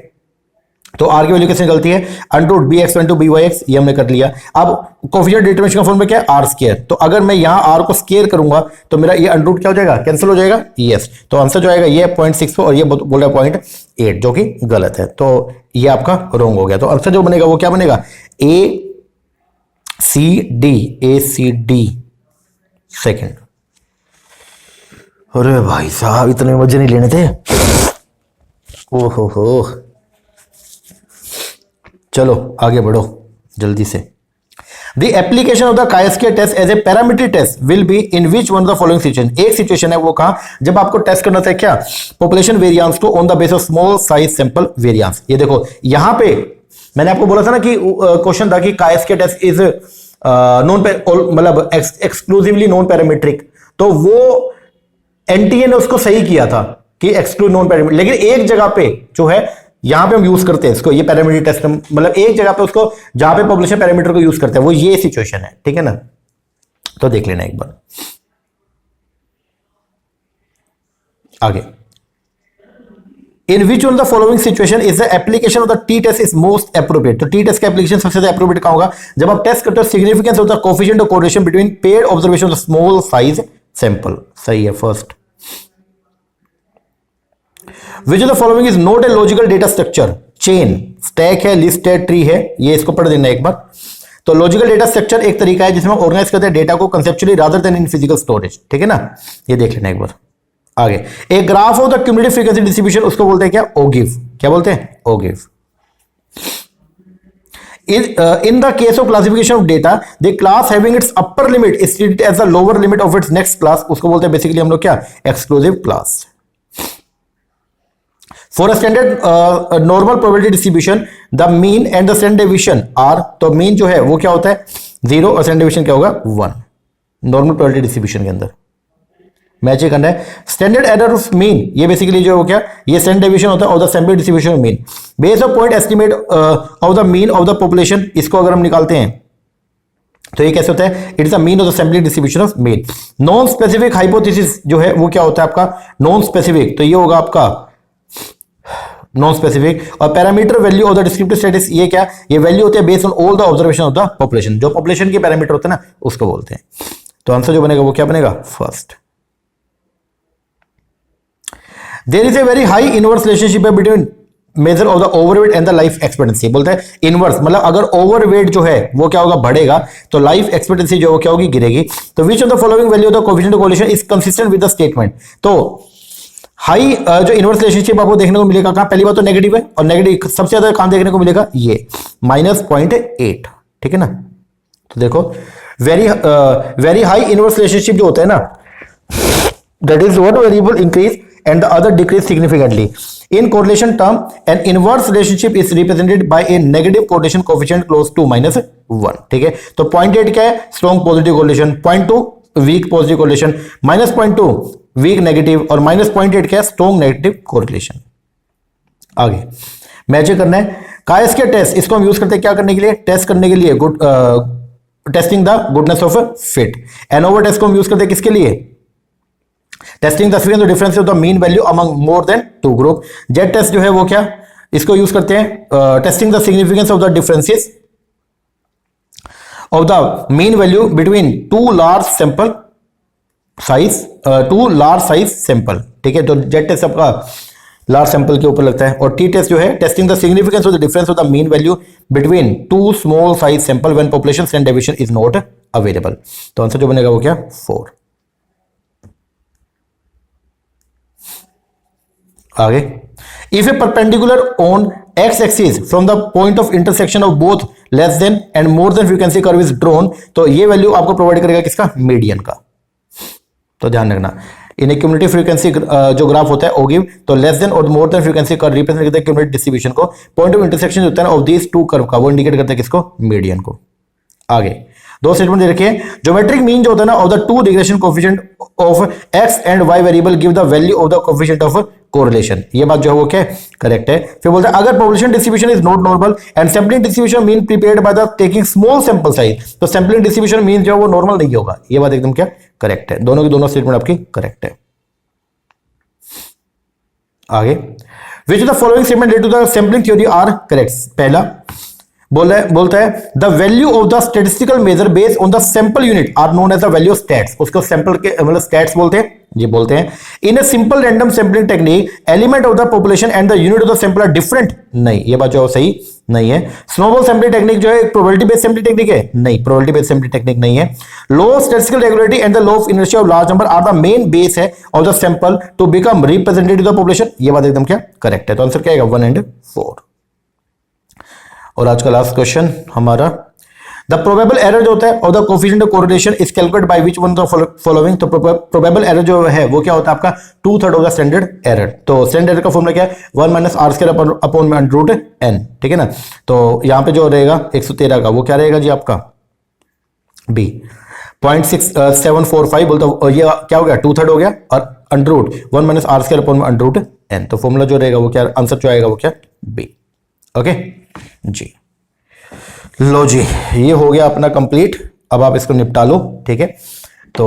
Speaker 1: तो आर की वैल्यू किससे निकलती है, under B x into B Y x, ये हमने कर लिया। अब कोफिशिएंट डिटरमिनेशन का फॉर्मूला क्या है आर स्क्वायर, तो अगर मैं यहां आर को स्क्वायर करूंगा तो मेरा ये अंडर क्या हो जाएगा, कैंसिल हो जाएगा, यस। तो आंसर जो आएगा ये 0.6 और ये बोल रहा है 0.8, जो कि गलत है। तो ये आपका रॉन्ग हो गया। तो आंसर जो बनेगा वो क्या बनेगा, ए सी डी सेकंड। अरे भाई साहब इतने मजे नहीं लेने थे, ओहो। चलो आगे बढ़ो जल्दी से। The application of the Chi-square test as a parametric test will be in which one of the following situation। एक सिचुएशन है वो कहां, जब आपको टेस्ट करना था क्या पॉपुलेशन वेरिएंस को on the basis of small size sample variance. ये देखो यहां पे मैंने आपको बोला था ना कि क्वेश्चन था कि Chi-square टेस्ट इज नॉन, मतलब एक्सक्लूसिवली नॉन पैरामीट्रिक, तो वो एनटीए ने उसको सही किया था कि एक्सक्लूड नॉन पैरामीट्रिक, लेकिन एक जगह पे जो है यहां पे हम यूज करते हैं इसको, ये पैरामीटर टेस्ट, मतलब एक जगह पे उसको जहां पे पॉपुलेशन पैरामीटर को यूज करते हैं वो ये सिचुएशन है, ठीक है ना। तो देख लेना एक बार आगे। In which one the following situation is the application of the T test is most appropriate. तो टी टेस्ट का एप्लीकेशन सबसे ज्यादा एप्रोप्रिएट कहां होगा, जब आप टेस्ट करते हो significance of the coefficient of correlation between paired observation of small size sample. सही है first. Which of the following is not a logical data structure? Chain, stack है, लिस्ट है, ट्री है, ये इसको पढ़ देना एक बार। तो लॉजिकल डेटा स्ट्रक्चर एक तरीका है जिसमें ऑर्गेनाइज करते हैं डेटा को conceptually rather then in physical storage, ठीक है ना। ये देख लेना एक बार आगे। एक graph of the cumulative frequency distribution, उसको बोलते हैं क्या, ओगिव। क्या बोलते हैं, ओगिव। In the case of classification of data, the class having its upper limit is treated as the lower limit of its next class, उसको बोलते हैं बेसिकली हम लोग क्या, exclusive class. For a standard normal probability distribution, the mean and the standard deviation are, तो mean जो है वो क्या होता है 0 और standard deviation क्या होगा 1, normal probability distribution के अंदर मैच करना है। स्टैंडर्ड एरर ऑफ मीन, ये बेसिकली जो हो क्या, ये स्टैंडर्ड डेविएशन होता है of the sample distribution of mean based on point estimate of the mean of the population. इसको अगर हम निकालते हैं तो ये कैसे होता है, it is the mean of the sampling distribution of mean. Non specific hypothesis जो है वो क्या होता है आपका, नॉन स्पेसिफिक, तो ये होगा आपका नॉन स्पेसिफिक। और parameter value of the descriptive status, ये क्या, ये वैल्यू होते हैं based on all the observation of the population, जो पॉपुलेशन के पैरामीटर होते हैं ना उसको बोलते हैं। तो आंसर जो बनेगा वो क्या बनेगा, first. There is a very high inverse relationship between measure of the overweight and the life expectancy। बोलते हैं इनवर्स, मतलब अगर ओवरवेट जो है वो क्या होगा, बढ़ेगा, तो लाइफ एक्सपेक्टेंसी जो क्या होगी, गिरेगी। तो विच of the following value of the coefficient of correlation is consistent with the statement. तो हाई जो इनवर्स रिलेशनशिप आपको देखने को मिलेगा कहां, पहली बात तो नेगेटिव है, और नेगेटिव सबसे ज्यादा कहां देखने को मिलेगा, ये -0.8, ठीक है ना। तो देखो वेरी हाई इनवर्स रिलेशनशिप जो होता है ना, that is what variable increase and the other decrease significantly. In correlation term, an inverse relationship is represented by a negative correlation coefficient close to -1, ठीक है। तो 0.8 क्या है, strong positive correlation, 0.2 weak positive correlation, -0.2 weak negative, और -0.8 क्या है, strong negative correlation। आगे match करना है कायस्के टेस्ट, इसको हम यूज करते हैं क्या करने के लिए, टेस्ट करने के लिए, good testing the goodness of fit. ANOVA test को हम यूज करते हैं किसके लिए, testing the frequency difference of the mean value among more than 2 group. Z test जो है वो क्या, इसको यूज करते हैं testing the significance of the differences of the mean value between 2 large size sample, ठीक है। तो जेड टेस्ट आपका लार्ज सैंपल के ऊपर लगता है। और टी टेस्ट जो है testing the significance of the difference of the mean value between 2 small size sample when population standard deviation is not available. तो आंसर जो बनेगा वो क्या, 4। आगे, if A perpendicular on x axis from the point of intersection of both less than and more than frequency curve is drawn, तो ये value आपको provide करेगा किसका, मीडियन का। तो ध्यान रखना, इन ए क्यूमुलेटिव फ्रीक्वेंसी जो ग्राफ होता है ओगिव, तो लेस देन और more than frequency curve represent करता है क्यूमुलेटिव डिस्ट्रीब्यूशन को। पॉइंट ऑफ इंटरसेक्शन होता है ऑफ दीस टू कर्व का, वो इंडिकेट करता है किसको, मीडियन को। आगे दो स्टेटमेंट दे रखे हैं, ज्योमेट्रिक मीन जो होता है ना of the two regression coefficient of x and y variable give the value of the coefficient of correlation. ये बात जो है वो क्या करेक्ट है। फिर बोलते हैं अगर population distribution is not normal and sampling distribution mean prepared by the taking small sample size, तो सैंपलिंग डिस्ट्रीब्यूशन मीन जो है वो नॉर्मल नहीं होगा। ये बात एकदम क्या करेक्ट है, दोनों की दोनों स्टेटमेंट आपकी करेक्ट है। आगे, which of the following statement related to the sampling theory are correct. पहला बोलता है the value of the statistical measure based on the sample unit are known as the value of stats, उसको sample के मतलब stats बोलते हैं, ये बोलते हैं। In a simple random sampling technique element of the population and the unit of the sample are different, नहीं ये बात जो सही नहीं है। स्नोबॉल सैंपलिंग टेक्निक जो है प्रोबेबिलिटी बेस्ड सैंपलिंग टेक्निक है, नहीं प्रोबेबिलिटी बेस्ड सैंपलिंग टेक्निक नहीं है। Law statistical regularity and the law of inertia of large number are the main basis of the sample to become representative of the population, ये बात एकदम क्या correct है। तो आंसर क्या आएगा 1 and 4। और आज का लास्ट क्वेश्चन हमारा, द प्रोबेबल एरर जो होता है और the coefficient of correlation is calculated by which one of the following. तो प्रोबेबल एरर जो है वो क्या होता है आपका 2/3 ऑफ द स्टैंडर्ड एरर। तो स्टैंडर्ड एरर का फॉर्मूला क्या है 1 - r² अपॉन में अंडर रूट n, ठीक है ना। तो यहां पे जो रहेगा 113 का वो क्या रहेगा जी आपका b 0.6745 बोलता, ये क्या हो गया 2/3 हो गया, और अंडर रूट 1 - r² अपॉन में अंडर रूट n। तो फॉर्मूला जो रहेगा वो क्या, आंसर जो आएगा वो क्या b। ओके जी, लो जी ये हो गया अपना कंप्लीट। अब आप इसको निपटा लो, ठीक है। तो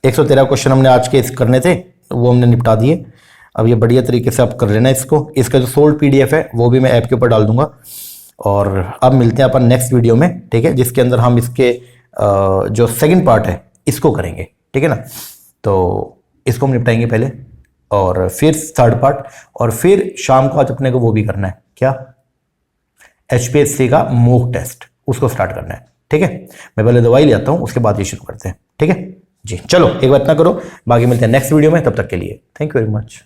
Speaker 1: 113 क्वेश्चन हमने आज के करने थे, वो हमने निपटा दिए। अब ये बढ़िया तरीके से आप कर लेना इसको। इसका जो सोल्ड पीडीएफ है वो भी मैं ऐप के ऊपर डाल दूंगा। और अब मिलते हैं अपन नेक्स्ट वीडियो में, ठीक है, जिसके अंदर हम इसके जो सेकंड पार्ट है इसको करेंगे, ठीक है ना। तो इसको हम निपटाएंगे पहले, और फिर थर्ड पार्ट, और फिर शाम को आज अपने को वो भी करना है क्या, HPSC का मॉक टेस्ट, उसको स्टार्ट करना है। ठीक है, मैं पहले दवाई ले आता हूं, उसके बाद ये शुरू करते हैं। ठीक है जी, चलो एक बार इतना करो, बाकी मिलते हैं नेक्स्ट वीडियो में, तब तक के लिए थैंक यू वेरी मच।